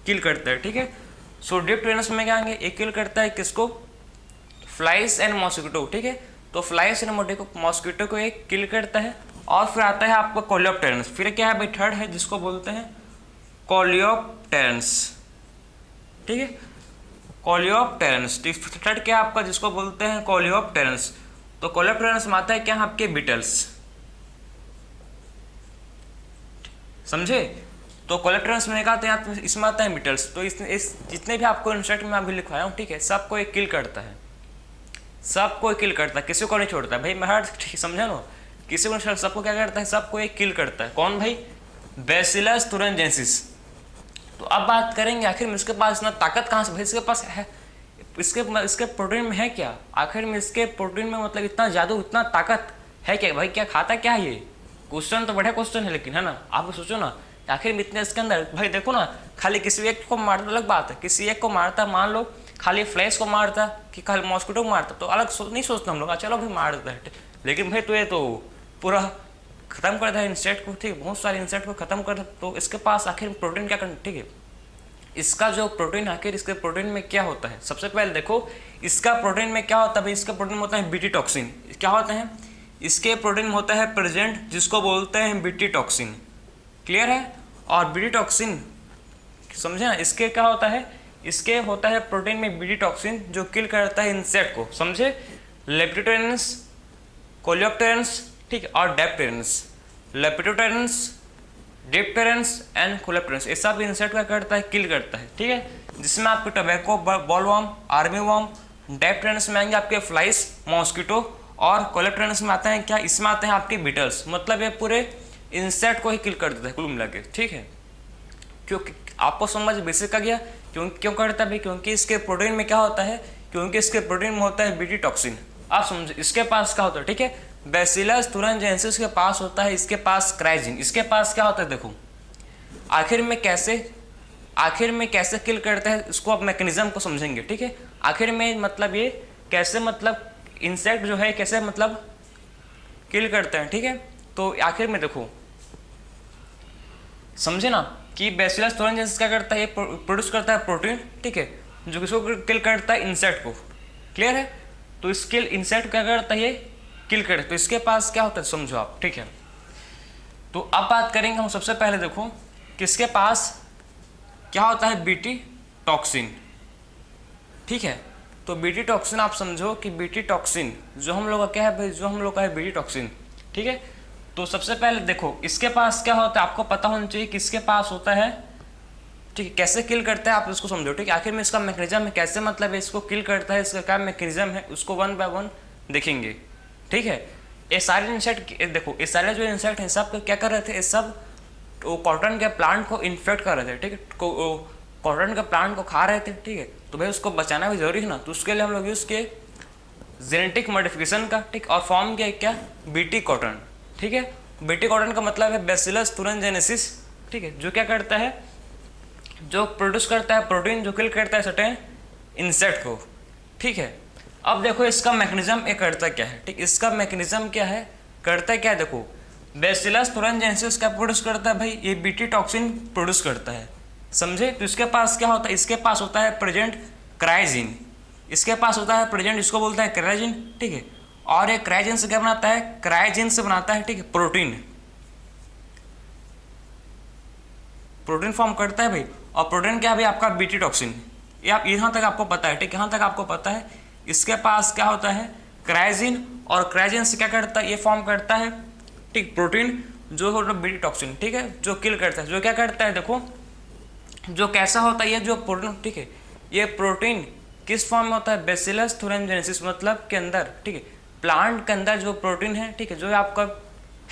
किल करता है, ठीक है। सो डिप्टेरन्स में क्या आएंगे, ये किल करता है किसको, फ्लाइस एंड मॉस्किटो, ठीक है। तो फ्लाइस एंड मॉस्किटो को एक किल करता है। और फिर आता है आपका कोलियोप्टेरन्स, फिर क्या है भाई, थर्ड है जिसको बोलते हैं कोलियोप्टेरन्स, ठीक है, कोलियोप्टेरन्स। थर्ड क्या आपका, जिसको बोलते हैं कोलियोप्टेरन्स। तो कोलियोप्टेरन्स में आता है क्या, आपके बीटल्स, समझे। तो कोलियोप्टेरन्स में क्या आते हैं, इसमें आता है बीटल्स। तो इस जितने भी आपको इंसेक्ट में अभी लिखवाया हूँ, ठीक है, सबको एक किल करता है, सबको एक किल करता है, किसी को नहीं छोड़ता भाई, मैं हर, ठीक, समझा ना, किसी को, सबको क्या करता है, सबको एक किल करता है। कौन भाई, बैसिलस thuringiensis। तो अब बात करेंगे आखिर में इसके पास इतना ताकत कहाँ से भाई, इसके पास है, इसके प्रोटीन में है क्या, आखिर में इसके प्रोटीन में मतलब इतना जादू, इतना ताकत है क्या भाई, क्या खाता क्या है ये, क्वेश्चन तो बड़ा क्वेश्चन है, लेकिन है ना, आप सोचो ना आखिर में इतने इसके अंदर भाई। देखो ना, खाली किसी एक को मारता अलग बात है, किसी एक को मारता, मान लो खाली फ्लैश को मारता कि खाली मॉस्किटो को मारता, तो अलग नहीं सोचता हम लोग, चलो भाई मार देता है, लेकिन भाई तो ये तो पूरा खत्म कर दिया इंसेक्ट को, ठीक, बहुत सारे इंसेक्ट को खत्म कर। तो इसके पास आखिर प्रोटीन क्या करना, ठीक है, इसका जो प्रोटीन, आखिर इसके प्रोटीन में क्या होता है, सबसे पहले देखो इसका प्रोटीन में क्या होता है भाई, इसका प्रोटीन में होता है बीटी टॉक्सिन। क्या होता है, इसके प्रोटीन में होता है प्रेजेंट, जिसको बोलते हैं बीटी टॉक्सिन, क्लियर है। और बीटी टॉक्सिन समझे ना, इसके क्या होता है, इसके होता है प्रोटीन में बीटी टॉक्सिन जो किल करता है इंसेक्ट को, समझे। लेपिडोप्टेरन्स, कोलियोप्टेरन्स, ठीक है, और डायप्टेरन्स, लेपिडोप्टेरन्स, डिप्टेरन्स एंड कोलियोप्टेरन्स, ये सब इंसेक्ट का करता है, किल करता है, ठीक है। जिसमें आपके टोबैको, बॉलवर्म, आर्मीवर्म, डायप्टेरन्स में आएंगे आपके फ्लाइस, मॉस्किटो, और कोलियोप्टेरन्स में आते हैं क्या, इसमें आते हैं आपके बीटल्स, मतलब ये पूरे इंसेक्ट को ही किल कर देता है कुल मिला के, ठीक है। क्योंकि आपको समझ बेसिक आ गया, क्यों करता है भाई, क्योंकि इसके प्रोटीन में क्या होता है, क्योंकि इसके प्रोटीन में होता है बीटी टॉक्सिन। आप समझे, इसके पास क्या होता है, ठीक है, बैसिलस thuringiensis के पास होता है, इसके पास क्राइजिन, इसके पास क्या होता है, देखो आखिर में कैसे किल करता है, इसको आप मैकेनिज्म को समझेंगे, ठीक है। आखिर में मतलब ये कैसे, मतलब इंसेक्ट जो है कैसे मतलब किल करते हैं, ठीक है। तो आखिर में देखो, समझे ना कि बैसिलस थोरेंजेंसिस क्या करता है, ये प्रोड्यूस करता है प्रोटीन, ठीक है, जो किसको किल करता है, इंसेक्ट को। क्लियर है। तो इस किल इंसेक्ट क्या करता है, ये किल करता है। तो इसके पास क्या होता है समझो आप, ठीक है। तो अब बात करेंगे हम, सबसे पहले देखो किसके पास क्या होता है, बीटी टॉक्सिन, ठीक है। तो बीटी टॉक्सिन आप समझो कि बीटी टॉक्सिन जो हम लोग का क्या है भाई, जो हम लोग का है बीटी टॉक्सिन, ठीक है। तो सबसे पहले देखो इसके पास क्या होता है, आपको पता होना चाहिए किसके पास होता है, ठीक है। कैसे किल करता है आप इसको समझो, ठीक है। आखिर में इसका मैकेनिज्म है, कैसे मतलब है इसको किल करता है, इसका क्या मैकेनिज्म है, उसको वन बाय वन देखेंगे, ठीक है। ये सारे इंसेक्ट देखो, ये सारे जो इंसेक्ट हैं सब क्या कर रहे थे, ये सब कॉटन के प्लांट को इन्फेक्ट कर रहे थे, ठीक है। कॉटन के प्लांट को खा रहे थे, ठीक है। तो भाई उसको बचाना भी जरूरी है ना, तो उसके लिए हम लोग यूज़ किए जेनेटिक मॉडिफिकेशन का, ठीक, और फॉर्म किया क्या, बीटी कॉटन, ठीक है। बीटी कॉटन का मतलब है बैसिलस थुरिनजेनेसिस, ठीक है, जो क्या करता है, जो प्रोड्यूस करता है प्रोटीन, जो किल करता है सर्टेन इंसेक्ट को, ठीक है। अब देखो इसका मैकेनिज्म ये करता क्या है, ठीक, इसका मैकेनिज्म क्या है, करता क्या है, देखो बैसिलस थुरिनजेनेसिस क्या प्रोड्यूस करता है भाई, ये बीटी टॉक्सिन प्रोड्यूस करता है, समझे। तो इसके पास क्या होता है, इसके पास होता है प्रेजेंट क्राइजिन, इसके पास होता है प्रेजेंट, इसको बोलता है क्राइजिन, ठीक है। और ये क्राइजिन से क्या बनाता है, क्राइजिन से बनाता है, ठीक है, प्रोटीन फॉर्म करता है भाई। और प्रोटीन क्या है भाई, आपका बीटी टॉक्सिन, ये आप यहाँ तक आपको पता है, ठीक, यहाँ तक आपको पता है। इसके पास क्या होता है, क्राइजिन, और क्राइजिन से क्या करता है, ये फॉर्म करता है, ठीक, प्रोटीन जो होता है बीटी टॉक्सिन, ठीक है, जो किल करता है, जो क्या करता है, देखो जो कैसा होता है ये जो प्रोटीन, ठीक है, ये प्रोटीन किस फॉर्म में होता है, बैसिलस थुरिनजेनेसिस मतलब के अंदर, ठीक है, प्लांट के अंदर जो प्रोटीन है, ठीक है, जो आपका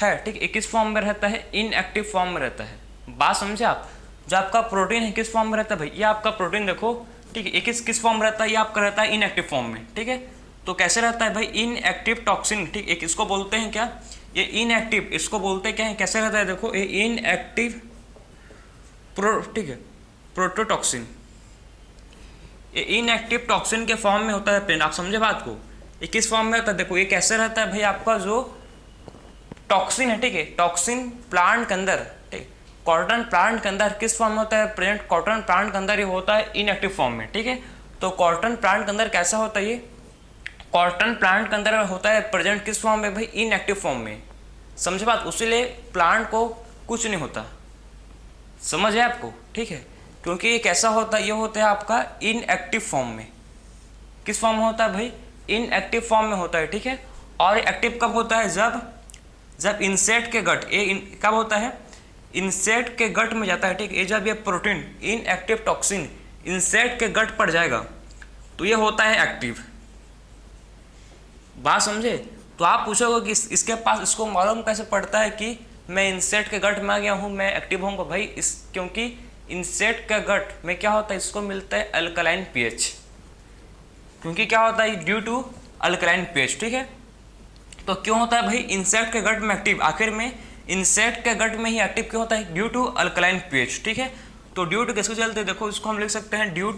है, ठीक है, किस फॉर्म में रहता है, इनएक्टिव फॉर्म में रहता है। बात समझे आप, जो आपका प्रोटीन है किस फॉर्म में रहता है भाई, ये आपका प्रोटीन देखो, ठीक है, ये किस फॉर्म में रहता है, ये आपका रहता है इनएक्टिव फॉर्म में, ठीक है। तो कैसे रहता है भाई, इनएक्टिव टॉक्सिन, ठीक, एक इसको बोलते हैं क्या, ये इनएक्टिव, इसको बोलते हैं क्या है, कैसे रहता है, देखो ये इनएक्टिव ठीक है, प्रोटोटॉक्सिन, ये इनएक्टिव टॉक्सिन के फॉर्म में होता है पेन, आप समझे बात को। ये किस फॉर्म में होता है, देखो ये कैसे रहता है भाई, आपका जो टॉक्सिन है, ठीक है, टॉक्सिन प्लांट के अंदर, ठीक, कॉटन प्लांट के अंदर किस फॉर्म में होता है, प्रेजेंट कॉटन प्लांट के अंदर ये होता है इनएक्टिव फॉर्म में, ठीक है। तो कॉटन प्लांट के अंदर कैसा होता है, ये कॉटन प्लांट के अंदर होता है प्रेजेंट किस फॉर्म में भाई, इनएक्टिव फॉर्म में, समझे बात। उसीलिए प्लांट को कुछ नहीं होता, समझ है आपको, ठीक है, क्योंकि ये कैसा होता है, ये होता है आपका इनएक्टिव फॉर्म में, किस फॉर्म में होता है भाई, इनएक्टिव फॉर्म में होता है, ठीक है। और एक्टिव कब होता है, जब इंसेक्ट के गट, ये कब होता है, इंसेक्ट के गट में जाता है, ठीक है, ये जब ये प्रोटीन इनएक्टिव टॉक्सिन इंसेक्ट के गट पर जाएगा तो ये होता है एक्टिव, बात समझे। तो आप पूछोगे कि इसके पास, इसको मालूम कैसे पड़ता है कि मैं इंसेक्ट के गट में आ गया हूँ, मैं एक्टिव होऊंगा भाई, क्योंकि इंसेक्ट का गट में क्या होता है, इसको मिलता है अल्कलाइन पीएच, क्योंकि क्या होता है, ड्यू टू अल्कलाइन पीएच, ठीक है। तो क्यों होता है भाई इंसेक्ट के गट में एक्टिव, आखिर में इंसेक्ट के गट में ही एक्टिव क्यों होता है, ड्यू टू अल्कलाइन पीएच, ठीक है। तो ड्यू टू किसको चलते, देखो इसको हम लिख सकते हैं ड्यू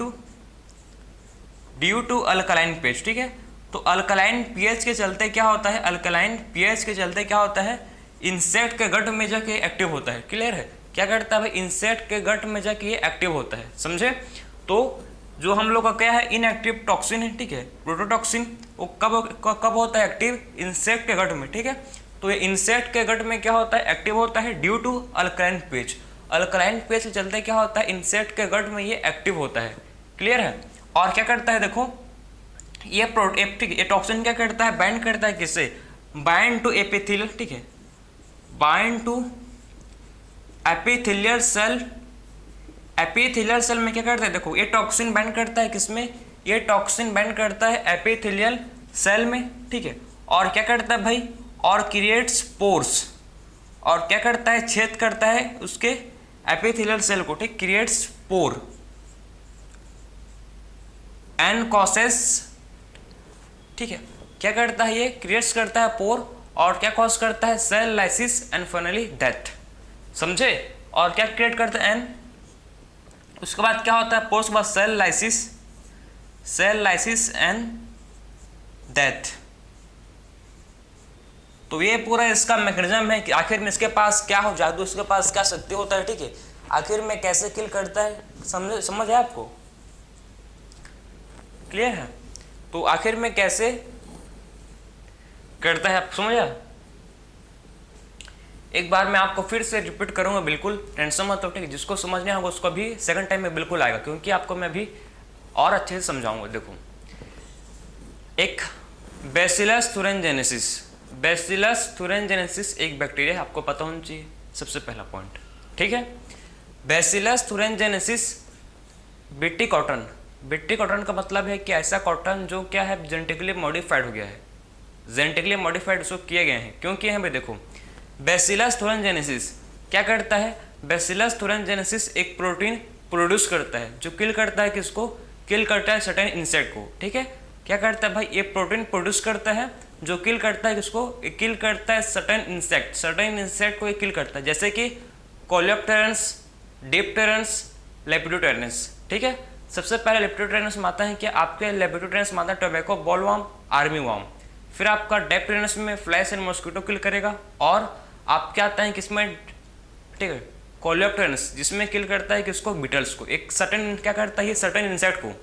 टू अल्कलाइन पीएच, ठीक है। तो अल्कलाइन पीएच के चलते क्या होता है, अल्कलाइन पीएच के चलते क्या होता है, इंसेक्ट के गट में जाके एक्टिव होता है, क्लियर है। क्या करता है भाई, इंसेक्ट के गट में जाके ये एक्टिव होता है, समझे। तो जो हम लोग का क्या है, इनएक्टिव टॉक्सिन है, ठीक है, प्रोटोटॉक्सिन, वो कब होता है एक्टिव, इंसेक्ट के गट में, ठीक है। तो ये इंसेक्ट के गट में क्या होता है, एक्टिव होता है due to alkaline pH, alkaline pH के चलते क्या होता है, इंसेक्ट के गट में ये एक्टिव होता है, क्लियर है। और क्या करता है, देखो ये ठीक है, ये टॉक्सिन क्या करता है, बाइंड करता है किससे, बाइंड टू एपिथेलियल, ठीक है, bind to epithelial cell, epithelial cell में क्या करता है, देखो ये टॉक्सिन बाइंड करता है किसमें, ये टॉक्सिन बाइंड करता है एपिथेलियल सेल में, ठीक है। और क्या करता है भाई, और क्रिएट्स पोर्स, और क्या करता है, छेद करता है उसके एपिथेलियल सेल को, ठीक, क्रिएट्स पोर एंड कॉसेस, ठीक है। क्या करता है, ये क्रिएट्स करता है पोर, और क्या कॉज करता है, cell lysis and finally death, समझे। और क्या क्रिएट करता है एन। उसके बाद क्या होता है पोस्ट के बाद सेल लाइसिस एंड डेथ। तो ये पूरा इसका मैकेनिज्म है कि आखिर में इसके पास क्या हो जादू, इसके पास क्या शक्ति होता है, ठीक है, आखिर में कैसे किल करता है, समझ है आपको, क्लियर है। तो आखिर में कैसे करता है आप समझा। एक बार मैं आपको फिर से रिपीट करूंगा, बिल्कुल टेंशन मत लो, ठीक है, जिसको समझना होगा उसको भी सेकंड टाइम में बिल्कुल आएगा, क्योंकि आपको मैं भी और अच्छे से समझाऊंगा। देखो, एक बैसिलस थुरिनजेनेसिस एक बैक्टीरिया, आपको पता होना चाहिए सबसे पहला पॉइंट, ठीक है। बैसिलस थुरिनजेनेसिस बीटी कॉटन का मतलब है कि ऐसा कॉटन जो क्या है जेनेटिकली मॉडिफाइड हो गया है, जेनेटिकली मॉडिफाइड उसको किए गए हैं। क्यों किए हैं भाई, देखो बैसिलस थुरिनजेनेसिस क्या करता है, बैसिलस थुरिनजेनेसिस एक प्रोटीन प्रोड्यूस करता है जो किल करता है किसको, किल करता है सर्टेन इंसेक्ट को, ठीक है। क्या करता है भाई, ये प्रोटीन प्रोड्यूस करता है जो किल करता है किसको, किल करता है सर्टेन इंसेक्ट को ये किल करता है, जैसे कि कोलेप्टेरन्स, डिप्टेरन्स, लेपिडोटेरन्स, ठीक है। सबसे पहले लेपिडोटेरन्स में आता है कि आपके लेपिडोटेरन्स में आता है टोबैको बॉलवर्म, आर्मी वर्म। फिर आपका डेप्टेरन्स में फ्लाइस एंड मॉस्किटो किल करेगा, और आप क्या आता है किसमें, ठीक है, कोलेप्टेरन्स जिसमें किल करता है किसको, बीटल्स को, एक सर्टेन क्या करता है ये सर्टेन इंसेक्ट को।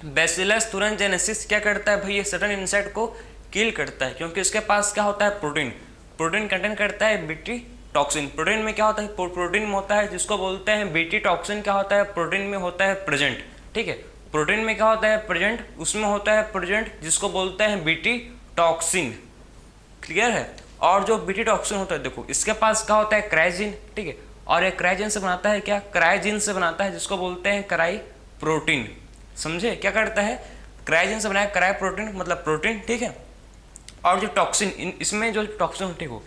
बैसिलस थुरिनजेनेसिस क्या करता है भाई, ये सर्टेन इंसेक्ट को किल करता है, क्योंकि इसके पास क्या होता है प्रोटीन कंटेन करता है बीटी टॉक्सिन। प्रोटीन में क्या होता है, प्रोटीन में होता है जिसको बोलते हैं बीटी टॉक्सिन, क्या होता है प्रोटीन में होता है प्रेजेंट, ठीक है। प्रोटीन में क्या होता है प्रेजेंट, उसमें होता है प्रेजेंट जिसको बोलते हैं बीटी टॉक्सिन, क्लियर है। और जो बीटी टॉक्सिन होता है, देखो इसके पास क्या होता है क्राइजिन, ठीक है, और ये क्राइजिन से बनाता है क्या, क्राइजिन से बनाता है जिसको बोलते हैं क्राई प्रोटीन, समझे। क्या करता है, क्राइजिन से बनाया क्राई प्रोटीन मतलब प्रोटीन, ठीक है। और जो टॉक्सिन, इसमें जो टॉक्सिन, ठीक हो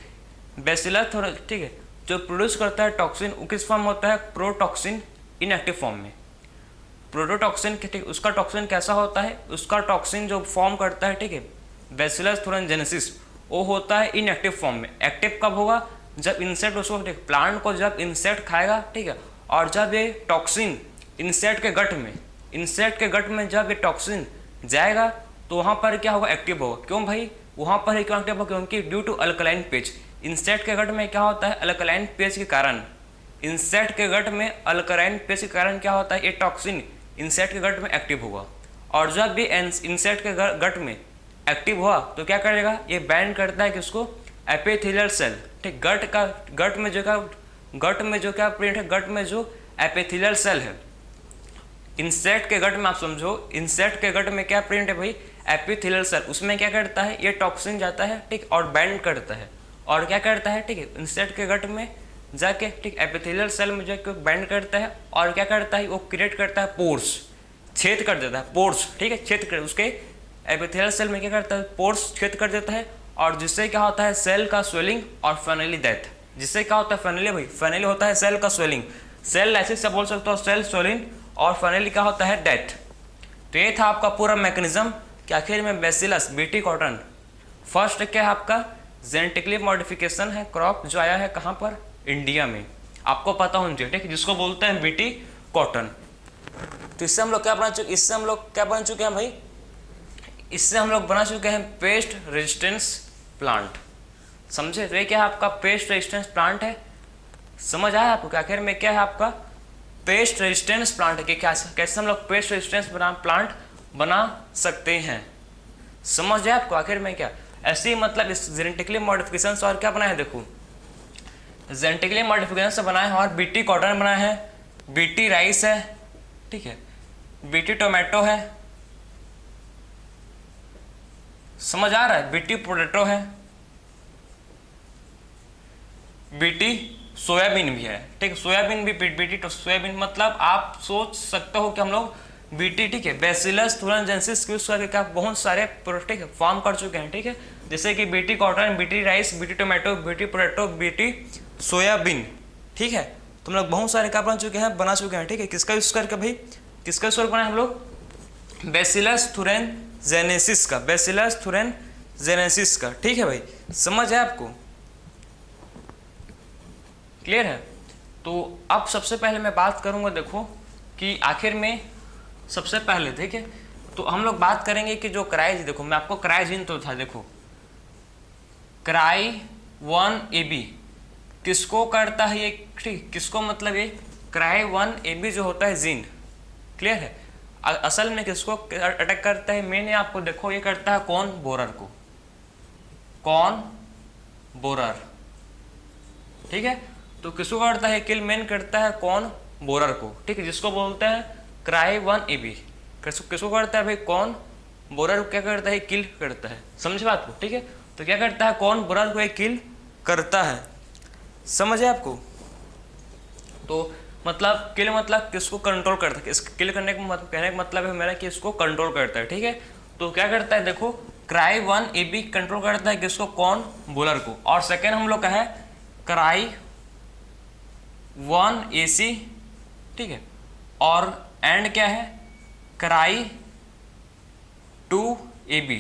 बैसिलस, ठीक है, जो प्रोड्यूस करता है टॉक्सिन वो किस फॉर्म होता है, प्रोटॉक्सिन इनएक्टिव फॉर्म में। प्रोटोटॉक्सिन, ठीक, उसका टॉक्सिन कैसा होता है, उसका टॉक्सिन जो फॉर्म करता है, ठीक है, बैसिलस थुरिनजेनेसिस, वो होता है इनएक्टिव फॉर्म में। एक्टिव कब होगा, जब इंसेक्ट उसको, ठीक, प्लांट को जब इंसेक्ट खाएगा, ठीक है, और जब ये टॉक्सिन इंसेक्ट के गट में जब ये टॉक्सिन जाएगा तो वहाँ पर क्या होगा, एक्टिव होगा। क्यों भाई, वहाँ पर क्यों एक्टिव होगा, क्योंकि due to alkaline pH, insect के गट में क्या होता है, अल्कलाइन पीएच के कारण, इंसेक्ट के गट में अल्कलाइन पीएच के कारण क्या होता है, ये टॉक्सिन इंसेक्ट के गट में एक्टिव होगा। और जब भी इंसेक्ट के गट में एक्टिव हुआ तो क्या करेगा, ये बाइंड करता है किसको, एपिथेलियल सेल, ठीक, गट में जो क्या प्रिंट है, गट में जो एपिथेलियल सेल है इंसेक्ट के गट में, आप समझो इंसेक्ट के गट में क्या प्रिंट है भाई, एपिथेलियल सेल, उसमें क्या करता है, ये टॉक्सिन जाता है, ठीक, और बाइंड करता है, और क्या करता है, ठीक है, इंसेक्ट के गट में जाके, ठीक, एपिथेलियल सेल में जाके बाइंड करता है, और क्या करता है, वो क्रिएट करता है पोर्स, छेद कर देता है पोर्स, ठीक है, छेद कर, उसके एपिथेलियल सेल में क्या करता है, पोर्स छेद कर देता है, और जिससे क्या होता है, सेल का स्वेलिंग और फाइनली डेथ। जिससे क्या होता है, फाइनली होता है सेल का स्वेलिंग, सेल लाइसिस से बोल सकते हो, सेल स्वेलिंग, और फाइनली क्या होता है, डेथ। तो ये था आपका पूरा मैकेनिज्म कि आखिर में बैसिलस बीटी कॉटन, फर्स्ट क्या है आपका जेनेटिकली मॉडिफिकेशन है, क्रॉप जो आया है कहाँ पर, इंडिया में, आपको पता होना चाहिए, ठीक, जिसको बोलते हैं बीटी कॉटन। तो इससे हम लोग क्या बना चुके हैं भाई, इससे हम लोग बना चुके हैं पेस्ट रेजिस्टेंस प्लांट, समझे। तो ये क्या है आपका पेस्ट रेजिस्टेंस प्लांट है, समझ आया आपको, आखिर में क्या है आपका पेस्ट रेजिस्टेंस प्लांट है, कि कैसे हम लोग पेस्ट रेजिस्टेंस प्लांट बना सकते हैं, समझ आया आपको। आखिर में क्या ऐसे ही मतलब इस जेनेटिकली मॉडिफिकेशन से और क्या बनाया है, देखो जेनेटिकली मॉडिफिकेशन से बनाया है, और बीटी कॉटन बनाया है, बीटी राइस है, ठीक है, बीटी टोमेटो है, समझ आ रहा है, बीटी पोटैटो है, बीटी सोयाबीन भी है, ठीक, सोयाबीन भी बीटी सोयाबीन, मतलब आप सोच सकते हो कि हम लोग बीटी, ठीक है, बैसिलस थुरिनजेनेसिस यूज करके क्या बहुत सारे प्रोटीन फॉर्म कर चुके हैं, ठीक है, जैसे कि BT cotton, BT rice, BT tomato, BT potato, BT soybean, ठीक है। तो हम लोग बहुत सारे क्या बना चुके हैं, ठीक है, किसका यूज करके भाई, किसका यूज करके बनाए हम लोग, बैसिलस थुरिनजेनेसिस का, ठीक है भाई, समझ है आपको, क्लियर है। तो अब सबसे पहले मैं बात करूंगा, देखो कि आखिर में सबसे पहले ठीक है, तो हम लोग बात करेंगे कि जो क्राइज, देखो मैं आपको क्राइजीन तो था, देखो क्राई 1AB किसको करता है ये, ठीक किसको, मतलब ये क्राई 1AB जो होता है जीन, क्लियर है, असल में किसको अटैक करता है, मैंने आपको देखो ये करता है कौन, बोरर को, कौन बोरर, ठीक है, तो किसको करता है किल, मेन करता है कौन, बोरर को, ठीक है, जिसको बोलते हैं क्राई 1AB, किसको करता है भाई, कौन बोरर क्या करता है, किल करता है, समझे बात को, ठीक है, तो क्या करता है, कौन बोरर को किल करता है, समझे आपको, तो मतलब किल मतलब किसको कंट्रोल करता है, किल करने का कहने का मतलब है मेरा कि इसको कंट्रोल करता है, ठीक है, तो क्या करता है, देखो क्राई 1AB कंट्रोल करता है किसको, कौन, बोलर को, और सेकेंड हम लोग का है क्राई 1AC, ठीक है, और एंड क्या है, क्राई 2AB,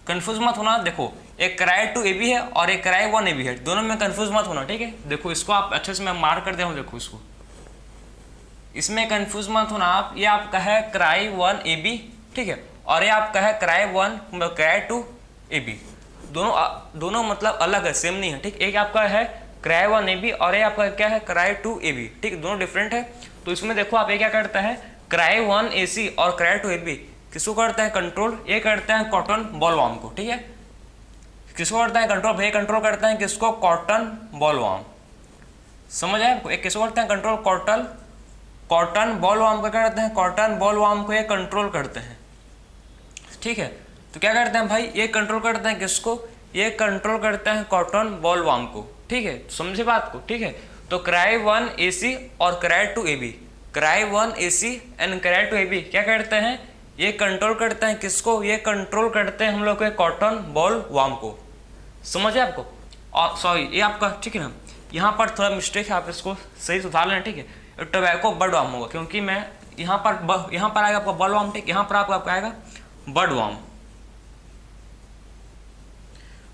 कंफ्यूज मत होना, देखो एक क्राई 2AB है और एक क्राई 1AB है, दोनों में कंफ्यूज मत होना, ठीक है, देखो इसको आप अच्छे से मैं मार्क कर दिया हूं, देखो इसको, इसमें कंफ्यूज मत होना आप, ये आपका है क्राई 1AB, ठीक है, और ये आपका है क्राई 2AB, दोनों मतलब अलग है, सेम नहीं है, ठीक, एक आपका है क्राई 1AB और ये आपका क्या है क्राई 2AB, ठीक, दोनों डिफरेंट है, तो इसमें देखो आप ये क्या करता है, क्राई 1AC और क्राई 2AB किसको करता है कंट्रोल, ये करता है कॉटन बॉलवर्म को, ठीक है, किसको करता है कंट्रोल, भाई कंट्रोल करता है किसको, कॉटन बॉलवर्म, समझ आए आपको, एक किसको करते हैं कंट्रोल, कॉटन बॉलवर्म को क्या करते हैं, कॉटन बॉलवर्म को ये कंट्रोल करते हैं, ठीक है, तो क्या करते हैं भाई, ये कंट्रोल करते हैं किसको, ये कंट्रोल करते हैं कॉटन बॉलवर्म को, ठीक है, समझे बात को, ठीक है, तो क्राई 1AC और cry 2AB, cry 1AC and cry 2AB क्या करते हैं, ये कंट्रोल करते हैं किसको, ये कंट्रोल करते हैं हम लोग के कॉटन बॉलवर्म को, समझे आपको, और सॉरी ये आपका, ठीक है ना, यहाँ पर थोड़ा मिस्टेक है, आप इसको सही सुधार लेना, ठीक है, टोबैको बर्डवर्म होगा, क्योंकि मैं यहाँ पर आएगा आपका बॉलवर्म, ठीक, यहाँ पर आपका आएगा बर्डवर्म,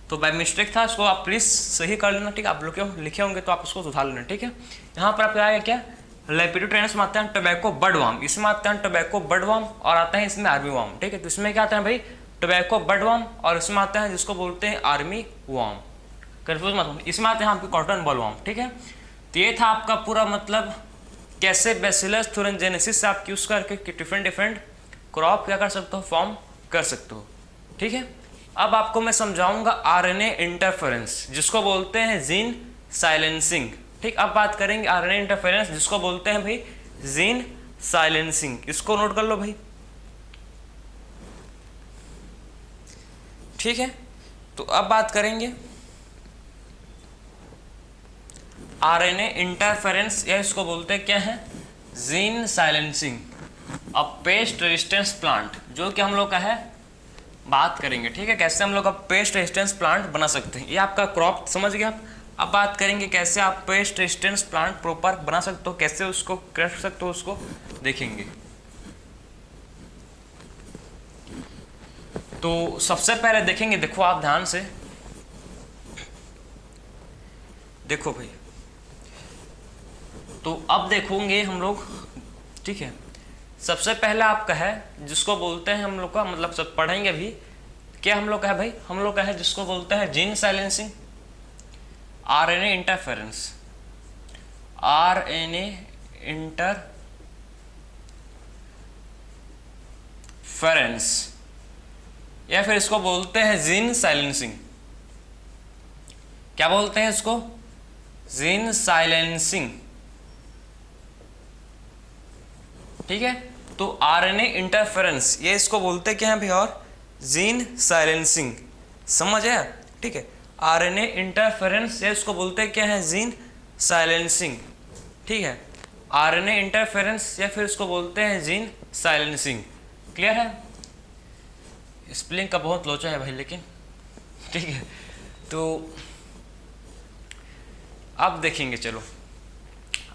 तो बाय मिस्टेक था, इसको आप प्लीज सही कर लेना, ठीक, आप लोग लिखे होंगे तो आप उसको सुधार लेना, ठीक है, यहाँ पर आपका आएगा क्या, लेपिडोप्टेरस में आते हैं टोबैको बर्डवर्म, इसमें आते हैं टोबैको बर्डवर्म और आते हैं इसमें आर्मी वर्म, ठीक है, तो इसमें क्या आता है भाई, टोबैको बर्डवर्म और इसमें आते हैं जिसको बोलते हैं आर्मी वर्म, कंफ्यूज मत हो, इसमें आते हैं आपके कॉटन बॉलवर्म, ठीक है, तो ये था आपका पूरा मतलब कैसे बैसिलस थुरिनजेनेसिस से आप यूज करके डिफरेंट क्रॉप क्या कर सकते हो, फॉर्म कर सकते हो, ठीक है, अब आपको मैं समझाऊंगा आरएनए इंटरफेरेंस जिसको बोलते हैं जीन साइलेंसिंग, ठीक, अब बात करेंगे आरएनए इंटरफेरेंस जिसको बोलते हैं भाई जीन साइलेंसिंग, इसको नोट कर लो भाई, ठीक है, तो अब बात करेंगे आरएनए इंटरफेरेंस, या इसको बोलते हैं क्या है, जीन साइलेंसिंग अ पेस्ट रेजिस्टेंस प्लांट, जो कि हम लोग का है बात करेंगे, ठीक है, कैसे हम लोग अब पेस्ट रेजिस्टेंस प्लांट बना सकते हैं, ये आपका क्रॉप समझ गया आप, अब बात करेंगे कैसे आप पेस्ट रेजिस्टेंस प्लांट प्रॉपर बना सकते हो, कैसे उसको कर सकते हो, उसको देखेंगे, तो सबसे पहले देखेंगे, देखो आप ध्यान से देखो भाई, तो अब देखोगे हम लोग, ठीक है, सबसे पहला आपका है जिसको बोलते हैं हम लोग का, मतलब सब पढ़ेंगे अभी, क्या हम लोग का है भाई, हम लोग का है जिसको बोलते हैं gene silencing, RNA interference, RNA interference, या फिर इसको बोलते हैं जीन साइलेंसिंग, क्या बोलते हैं इसको, जीन साइलेंसिंग, ठीक है, तो आरएनए इंटरफेरेंस ये इसको बोलते क्या है भाई, और जीन साइलेंसिंग, समझ है, ठीक है, आरएनए इंटरफेरेंस ये इसको बोलते क्या है, जीन साइलेंसिंग, ठीक है, आरएनए इंटरफेरेंस या फिर इसको बोलते हैं जीन साइलेंसिंग, क्लियर है, स्पेलिंग का बहुत लोचा है भाई लेकिन, ठीक है, तो अब देखेंगे, चलो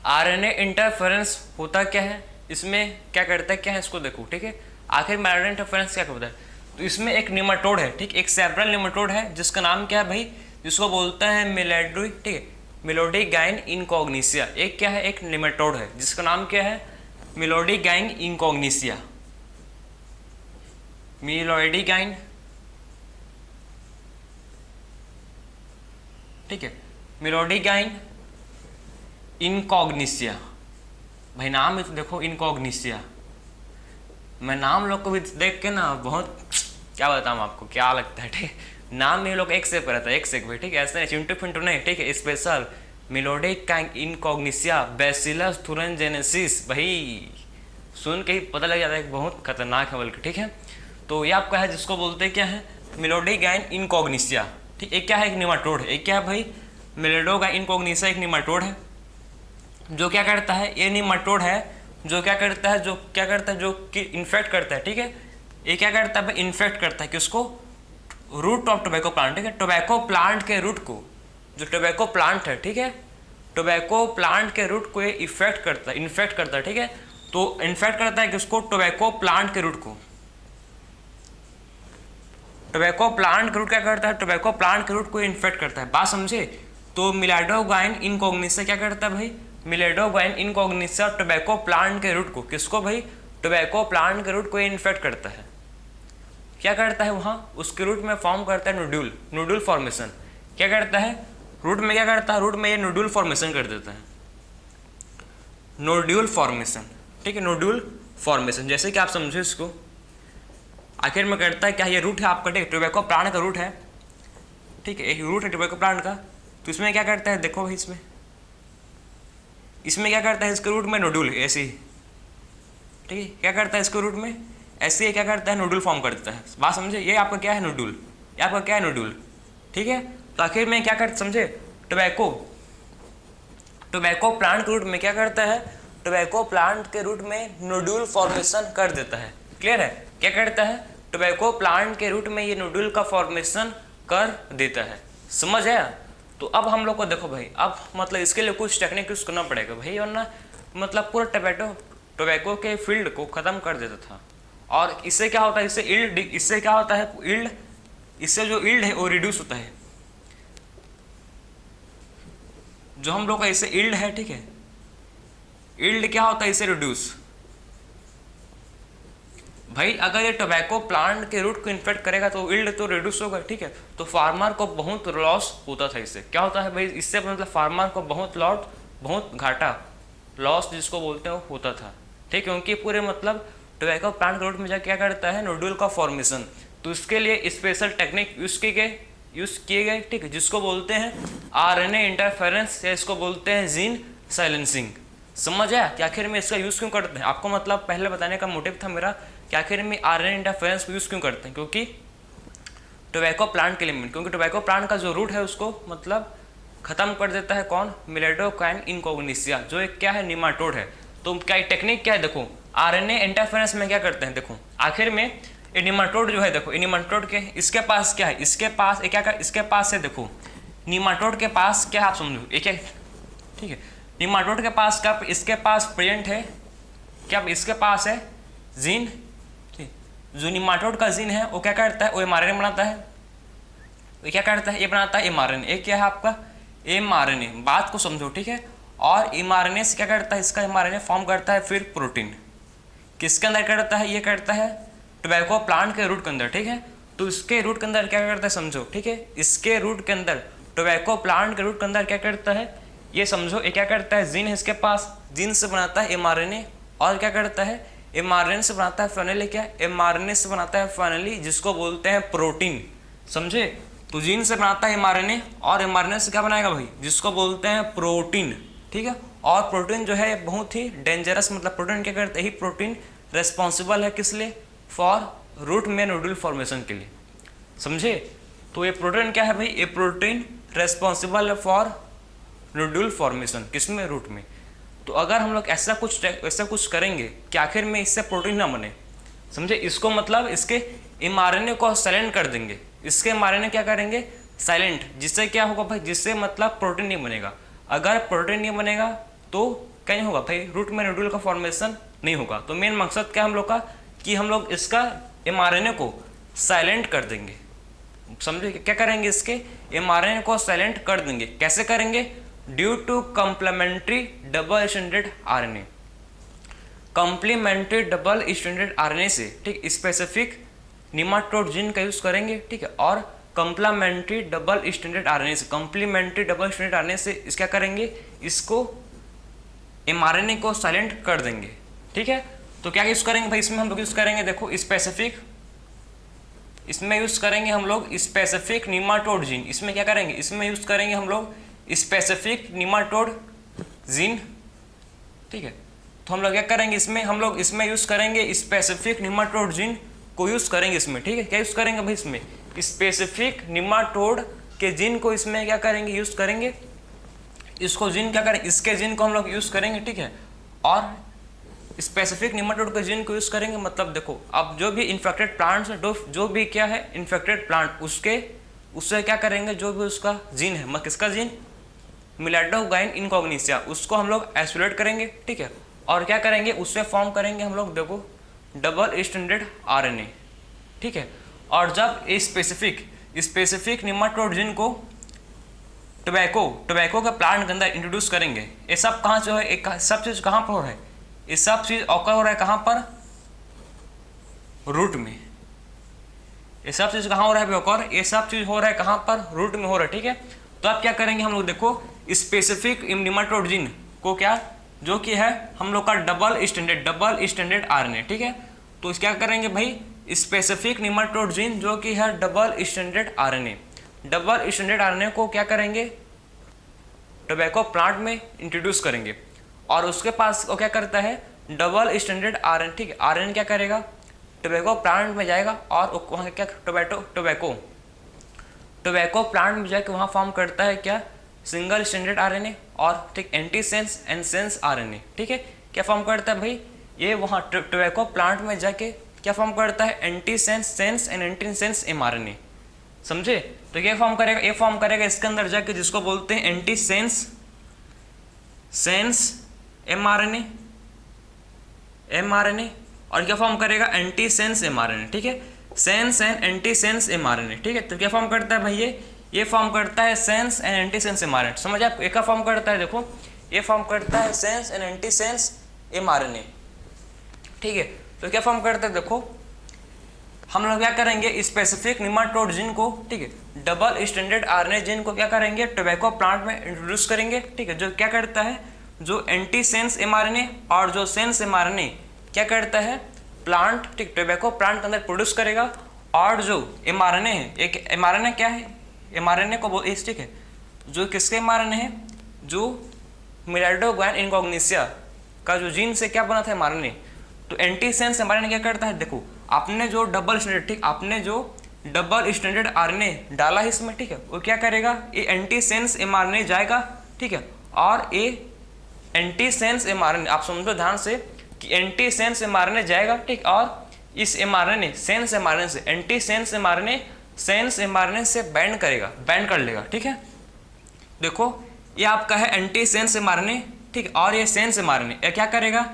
आरएनए इंटरफेरेंस होता क्या है, इसमें क्या करता है, क्या है इसको देखो, ठीक है, आखिर में आरएनए इंटरफेरेंस क्या होता है, तो इसमें एक निमेटोड है, ठीक, एक सेपरल निमेटोड है जिसका नाम क्या है भाई, जिसको बोलते हैं मिलेड्री, ठीक है, मिलोडिगाइन इनकॉग्निसिया। एक क्या है, एक निमेटोड है जिसका नाम क्या है, मिलोडिगाइन इनकॉग्निसिया। मिलोडिगाइन, ठीक है, मिलोडिगाइन इनकॉग्निसिया। भाई नाम में तो देखो इनकॉग्निसिया, मैं नाम लोग को भी देख के ना बहुत क्या बताऊँ आपको, क्या लगता है, ठीक है। नाम में लोग एक से रहता है, एक से भाई, ठीक है, ऐसे नहीं चिंटू पिंटू नहीं, ठीक है। स्पेशल मिलोडिगाइन इनकॉग्निसिया बैसिलस थुरिनजेनेसिस, भाई सुन के ही पता लग जाता है बहुत खतरनाक है बल्कि, ठीक है। तो ये आपका है जिसको बोलते हैं क्या है, मिलोडिगाइन इनकॉग्निसिया, ठीक। एक क्या है, एक निमाटोड है। एक क्या है भाई, मिलोडिगाइन इनकॉग्निसिया एक निमाटोड है। जो क्या करता है, ये निमाटोड है जो क्या करता है, जो कि इन्फेक्ट करता है, ठीक है। ये क्या करता है भाई, इन्फेक्ट करता है किसको, रूट ऑफ टोबैको प्लांट, ठीक है। टोबैको प्लांट के रूट को, जो टोबैको प्लांट है, ठीक है, टोबैको प्लांट के रूट को ये इफेक्ट करता है, इन्फेक्ट करता है, ठीक है। तो इन्फेक्ट करता है किसको, टोबैको प्लांट के रूट को। टोबैको प्लांट के रूट क्या करता है, टोबैको प्लांट के रूट को इन्फेक्ट करता है, बात समझे। तो मिलोडिगाइन इनकॉग्निसिया क्या करता है भाई, मिलोडिगाइन इनकॉग्निसिया टोबैको प्लांट के रूट को, किसको भाई, टोबैको प्लांट के रूट को इन्फेक्ट करता है। क्या करता है वहाँ, उसके रूट में फॉर्म करता है नोड्यूल, नोड्यूल फॉर्मेशन। क्या करता है रूट में, क्या करता है रूट में, ये नोड्यूल फॉर्मेशन कर देता है, नोड्यूल फॉर्मेशन, ठीक है, नोड्यूल फॉर्मेशन। जैसे कि आप समझो इसको, आखिर में करता है क्या, ये रूट है आपका, ठीक है, टोबैको प्लांट का रूट है, ठीक है, एक रूट है टोबैको प्लांट का। तो इसमें क्या करता है, देखो भाई इसमें क्या करता है, इसके रूट में नोड्यूल ऐसे ही, ठीक है, क्या करता है इसके रूट में ऐसे ही क्या करता है, नोड्यूल फॉर्म कर देता है, बात समझे। ये आपका क्या है, नोड्यूल, ये आपका क्या है, नोड्यूल, ठीक है। तो आखिर में क्या करता समझे, टोबैको प्लांट के रूट में क्या करता है, टोबैको प्लांट के रूट में नोड्यूल फॉर्मेशन कर देता है। क्लियर है, क्या करता है, टोबैको प्लांट के रूट में ये नोड्यूल का फॉर्मेशन कर देता है, समझ आया। तो अब हम लोग को देखो भाई, अब मतलब इसके लिए कुछ टेक्निक यूज करना पड़ेगा भाई, वरना मतलब पूरा टोबैको के फील्ड को ख़त्म कर देता था। और इससे क्या होता है, इससे क्या होता है, ईल्ड, इससे जो ईल्ड है वो रिड्यूस होता है, जो हम लोग का इससे ईल्ड है, ठीक है, ईल्ड क्या होता है, इससे रिड्यूस। भाई अगर ये टोबैको प्लांट के रूट को इन्फेक्ट करेगा तो ईल्ड तो रिड्यूस होगा, ठीक है। तो फार्मर को बहुत लॉस होता था इससे, क्या होता है भाई, इससे मतलब फार्मर को बहुत घाटा, लॉस जिसको बोलते हैं होता था, ठीक, क्योंकि पूरे मतलब टोबैको प्लांट के रूट में जाकर क्या करता है, नोड्यूल का फॉर्मेशन। तो इसके लिए स्पेशल टेक्निक यूज़ किए गए, ठीक है, जिसको बोलते हैं आरएनए इंटरफेरेंस, या इसको बोलते हैं जीन साइलेंसिंग। समझ आया कि आखिर में इसका यूज़ क्यों करते हैं, आपको मतलब पहले बताने का मोटिव था मेरा कि आखिर में आरएनए इंटरफेरेंस को यूज़ क्यों करते हैं, क्योंकि टोबैको प्लांट के लिए, क्योंकि टोबैको प्लांट का जो रूट है उसको मतलब खत्म कर देता है कौन, मिलोडिगाइन इनकॉग्निसिया, जो एक क्या है, निमाटोड है। तो क्या टेक्निक क्या है, देखो आरएनए इंटरफेरेंस में क्या करते हैं, देखो आखिर में ये निमाटोड जो है, देखो ये निमाटोड के इसके पास क्या है, इसके पास क्या कर, इसके पास है, देखो निमाटोड के पास क्या है, आप समझो एक है, ठीक है, निमाटोड के पास क्या, इसके पास प्रेजेंट है क्या, इसके पास है जीन, जो निमाटोड का जीन है वो क्या करता है, वो एमआरएनए बनाता है, वो क्या करता है, ये बनाता है एमआरएनए। एक क्या है आपका एमआरएनए, बात को समझो, ठीक है। और एमआरएनए से क्या करता है, इसका एमआरएनए फॉर्म करता है फिर प्रोटीन, किसके अंदर करता है, ये करता है टोबैको प्लांट के रूट के अंदर, ठीक है। तो इसके रूट के अंदर क्या करता है समझो, ठीक है, इसके रूट के अंदर, टोबैको प्लांट के रूट के अंदर क्या करता है, ये समझो, ये क्या करता है, जीन है इसके पास, जीन से बनाता है एमआरएनए, और क्या करता है, एमआरएनए से बनाता है फाइनली क्या, एमआरएनए से बनाता है फाइनली जिसको बोलते हैं प्रोटीन, समझे। तो जीन से बनाता है एमआरएनए, और एमआरएनए से क्या बनाएगा भाई, जिसको बोलते हैं प्रोटीन, ठीक है। और प्रोटीन जो है बहुत ही डेंजरस, मतलब प्रोटीन क्या करते हैं, प्रोटीन रेस्पॉन्सिबल है किस लिए, फॉर रूट में नोड्यूल फॉर्मेशन के लिए, समझे। तो ये प्रोटीन क्या है भाई, ये प्रोटीन रेस्पॉन्सिबल है फॉर नोड्यूल फॉर्मेशन, किसमें, रूट में। तो अगर हम लोग ऐसा कुछ करेंगे कि आखिर में इससे प्रोटीन ना बने, समझे, इसको मतलब इसके एमआरएनए को साइलेंट कर देंगे, इसके एमआरएनए क्या करेंगे, साइलेंट, जिससे क्या होगा भाई, जिससे मतलब प्रोटीन नहीं बनेगा। अगर प्रोटीन नहीं बनेगा तो क्या नहीं होगा भाई, रूट में नोड्यूल का फॉर्मेशन नहीं होगा। तो मेन मकसद क्या हम लोग का, कि हम लोग इसका एमआरएनए को साइलेंट कर देंगे, समझे, क्या करेंगे, इसके एमआरएनए को साइलेंट कर देंगे। कैसे करेंगे, due to complementary double stranded RNA. Complementary double stranded RNA से, ठीक, स्पेसिफिक निमाटोड जीन का यूज करेंगे, ठीक है, और कॉम्प्लीमेंट्री डबल स्ट्रैंडेड आरएनए से, कॉम्प्लीमेंट्री डबल स्ट्रैंडेड आरएनए से इस क्या करेंगे, इसको एमआरएनए को साइलेंट कर देंगे, ठीक है। तो क्या यूज करेंगे भाई, इसमें हम लोग यूज करेंगे, देखो स्पेसिफिक, इसमें यूज करेंगे हम लोग स्पेसिफिक निमाटोड जीन। इसमें क्या करेंगे, इसमें यूज करेंगे हम लोग स्पेसिफिक निमाटोड जीन, ठीक है। तो हम लोग क्या करेंगे, इसमें हम लोग इसमें यूज करेंगे स्पेसिफिक निमाटोड जीन को यूज करेंगे इसमें, ठीक है। क्या यूज करेंगे भाई, इसमें स्पेसिफिक निमाटोड के जीन को इसमें क्या करेंगे, यूज करेंगे। इसको जीन क्या करेंगे, इसके जीन को हम लोग यूज करेंगे, ठीक है, और स्पेसिफिक निमाटोड के जीन को यूज करेंगे। मतलब देखो, अब जो भी इन्फेक्टेड प्लांट्स है, जो भी क्या है इन्फेक्टेड प्लांट, उससे क्या करेंगे, जो भी उसका जीन है, मतलब किसका जीन, मिलाडोगाइन इनकॉग्निसिया, उसको हम लोग आइसोलेट करेंगे, ठीक है, और क्या करेंगे, उससे फॉर्म करेंगे हम लोग, देखो, डबल स्ट्रैंडेड आरएनए, ठीक है। और जब ये स्पेसिफिक निमाटोड जीन को टोबैको के प्लांट के अंदर इंट्रोड्यूस करेंगे, ये सब कहाँ से है, सब चीज कहाँ पर हो रहा है, ये सब चीज ऑकर हो रहा है कहाँ पर, रूट में। ये सब चीज कहाँ हो रहा है ऑकर, ये सब चीज हो रहा है कहाँ पर, रूट में हो रहा है, ठीक है। तो अब क्या करेंगे हम लोग, देखो स्पेसिफिक निमाटोड जीन को क्या, जो कि है हम लोग का डबल स्टैंडर्ड आरएनए, ठीक है। तो क्या करेंगे भाई, स्पेसिफिक निमाटोड जीन जो कि है डबल स्टैंडर्ड आरएनए को क्या करेंगे, टोबैको प्लांट में इंट्रोड्यूस करेंगे, और उसके पास वो क्या करता है, डबल स्टैंडर्ड आरएनए, ठीक है। आरएनए क्या करेगा, टोबैको प्लांट में जाएगा और वहाँ क्या टोबैको प्लांट में जाके वहाँ फॉर्म करता है क्या, सिंगल स्टैंडर्ड आरएनए और, ठीक, एंटीसेंस एंड सेंस आरएनए, ठीक है। क्या फॉर्म करता है भाई, ये वहाँ टोबैको प्लांट में जाके क्या फॉर्म करता है, antisense sense and antisense mRNA, समझे। तो क्या फॉर्म करेगा, ये फॉर्म करेगा इसके अंदर जाके, जिसको बोलते हैं एंटीसेंस सेंस एमआरएनए, और क्या फॉर्म करेगा, एंटीसेंस एमआरएनए, ठीक है, सेंस एंड एंटीसेंस एमआरएनए, ठीक है। तो क्या फॉर्म करता है भाई, ये फॉर्म करता है सेंस एंड एंटीसेंस एमआरएनए, समझ आप, एक फॉर्म करता है, देखो ये फॉर्म करता है सेंस एंड एंटीसेंस एमआरएनए, ठीक है। तो क्या फॉर्म करता है, देखो हम लोग क्या करेंगे, स्पेसिफिक निमाटोड जीन को, ठीक है, डबल स्टैंडर्ड आरएनए जीन को क्या करेंगे, टोबैको प्लांट में इंट्रोड्यूस करेंगे, ठीक है, जो क्या करता है, जो एंटीसेंस एमआरएनए और जो सेंस एमआरएनए क्या करता है, प्लांट, ठीक, टोबैको प्लांट के अंदर प्रोड्यूस करेगा, और जो एमआरएनए है, एक एमआरएनए क्या है, एमआरएनए को ठीक है, जो किसके एमआरएनए है, जो मिलाडोगाइन इनकॉग्निसिया का जो जीन से क्या बना था एमआरएनए। तो एंटीसेंस एमआरएनए क्या करता है, देखो आपने जो डबल स्टैंडर्ड, ठीक, आपने जो डबल स्टैंडर्ड आरएनए डाला है इसमें, ठीक है, वो क्या करेगा, ये एंटीसेंस एमआरएनए जाएगा, ठीक है, और ये एंटीसेंस एमआरएनए, आप समझो ध्यान से कि एंटीसेंस एमआरएनए जाएगा, ठीक, और इस एमआरएनए सेंस एमआरएनए से, एंटीसेंस एमआरएनए सेंस एमआरएनए से बाइंड कर लेगा, ठीक है। देखो ये आपका है एंटीसेंस एमआरएनए, ठीक, और ये सेंस एमआरएनए क्या करेगा,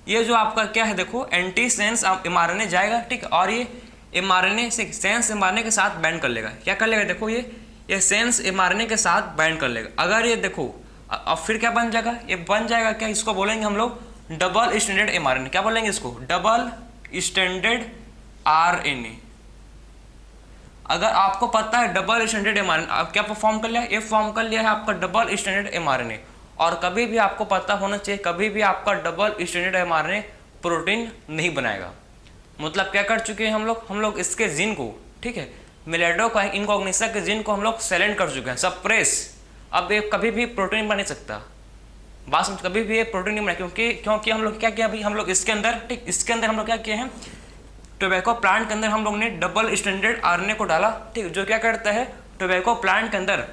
ये जो आपका क्या है, देखो एंटीसेंस एमआरएनए जाएगा, ठीक, और ये एमआरएनए से सेंस एमआरएनए के साथ बाइंड कर लेगा, क्या कर लेगा, देखो ये सेंस एमआरएनए के साथ बाइंड कर लेगा। अगर ये देखो अब फिर क्या बन जाएगा, ये बन जाएगा क्या, इसको बोलेंगे हम लोग डबल स्टैंडर्ड एमआरएनए, क्या बोलेंगे इसको, डबल स्टैंडर्ड आरएनए। अगर आपको पता है डबल स्टैंडर्ड एमआरएनए, आप क्या फॉर्म कर लिया, ये फॉर्म कर लिया है आपका डबल स्टैंडर्ड एमआरएनए। और कभी भी आपको पता होना चाहिए, कभी भी आपका डबल स्टैंडर्ड एमआरएनए प्रोटीन नहीं बनाएगा। मतलब क्या कर चुके हैं हम लोग इसके जीन को, ठीक है, मिलाडोगाइन इनकॉग्निसिया के जीन को हम लोग साइलेंट कर चुके हैं, सप्रेस। अब ये कभी भी प्रोटीन बना नहीं सकता, बात समझ, कभी भी ये प्रोटीन नहीं बना, क्योंकि हम लोग क्या किया अभी, हम लोग इसके अंदर, ठीक, इसके अंदर हम लोग क्या किए हैं, टोबैको प्लांट के अंदर हम लोग ने डबल स्टैंडर्ड आरएनए को डाला, ठीक, जो क्या करता है, टोबैको प्लांट के अंदर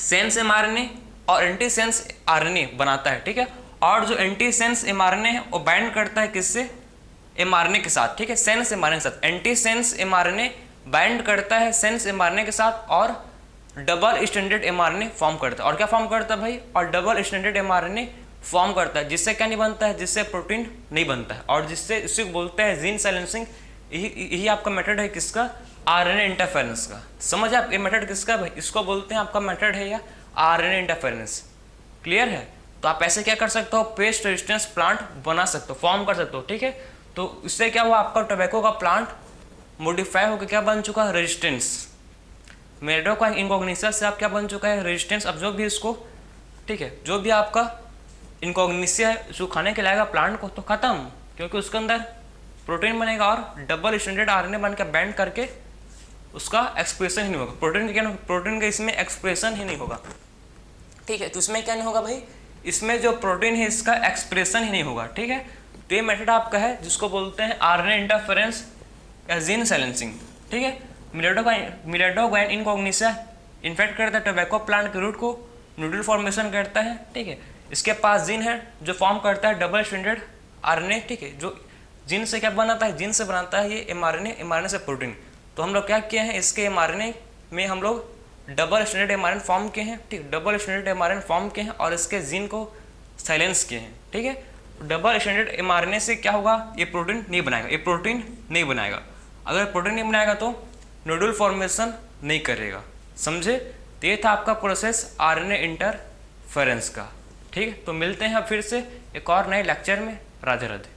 सेंस एमआरएनए और एंटीसेंस आरएनए बनाता है, ठीक है। और जो एंटीसेंस एमआरएनए है वो बाइंड करता है किससे, एमआरएनए के साथ, ठीक है, सेंस एमआरएनए के साथ। एंटीसेंस एमआरएनए बाइंड करता है सेंस एमआरएनए के साथ और डबल स्टैंडर्ड एमआरएनए फॉर्म करता है। और क्या फॉर्म करता है भाई, और डबल स्टैंडर्ड एमआरएनए फॉर्म करता है, जिससे क्या नहीं बनता है, जिससे प्रोटीन नहीं बनता है, और जिससे इसे बोलते हैं जीन साइलेंसिंग। यही आपका मेथड है किसका, आरएनए इंटरफेरेंस का। समझ आप, ये मेथड किसका भाई, इसको बोलते हैं आपका मेथड है या आरएनए इंटरफेरेंस। क्लियर है? तो आप ऐसे क्या कर सकते हो, पेस्ट रेजिस्टेंस प्लांट बना सकते हो, फॉर्म कर सकते हो, ठीक है। तो इससे क्या हुआ, आपका टोबैको का प्लांट मॉडिफाई होकर क्या बन चुका है, रेजिस्टेंस। मिलेडो का इनकॉग्निसा से आप क्या बन चुका है, रेजिस्टेंस। अब जो भी इसको, ठीक है, जो भी आपका इनकॉग्निसिया है उसको खाने के लाएगा प्लांट को, तो खत्म, क्योंकि उसके अंदर प्रोटीन बनेगा और डबल स्ट्रैंडेड आरएनए बन के बैंड करके उसका एक्सप्रेशन ही नहीं होगा। प्रोटीन का इसमें एक्सप्रेशन ही नहीं होगा, ठीक है। तो इसमें क्या नहीं होगा भाई, इसमें जो प्रोटीन है इसका एक्सप्रेशन ही नहीं होगा, ठीक है। तो ये मेथड आपका है जिसको बोलते हैं आरएनए इंटरफेरेंस या जीन साइलेंसिंग, ठीक है। मिलेडो गाइन इनकॉग्निसा इन्फेक्ट करता है टोबैको प्लांट के रूट को, नूडल फॉर्मेशन करता है, ठीक है। इसके पास जीन है जो फॉर्म करता है डबल स्ट्रैंडेड आरएनए, ठीक है। जो जीन से क्या बनाता है, जीन से बनाता है ये एमआरएनए, एमआरएनए से प्रोटीन। तो हम लोग क्या किए हैं, इसके एमआरएनए में हम लोग डबल स्ट्रैंडेड एमआरएनए फॉर्म किए हैं, ठीक, डबल स्ट्रैंडेड एमआरएनए फॉर्म किए हैं और इसके जीन को साइलेंस किए हैं, ठीक है। डबल स्ट्रैंडेड एमआरएनए से क्या होगा, ये प्रोटीन नहीं बनाएगा, ये प्रोटीन नहीं बनाएगा। अगर प्रोटीन नहीं बनाएगा तो नोडल फॉर्मेशन नहीं करेगा, समझे। तो ये था आपका प्रोसेस आरएनए इंटरफेरेंस का, ठीक है। तो मिलते हैं अब फिर से एक और नए लेक्चर में। राधे राधे।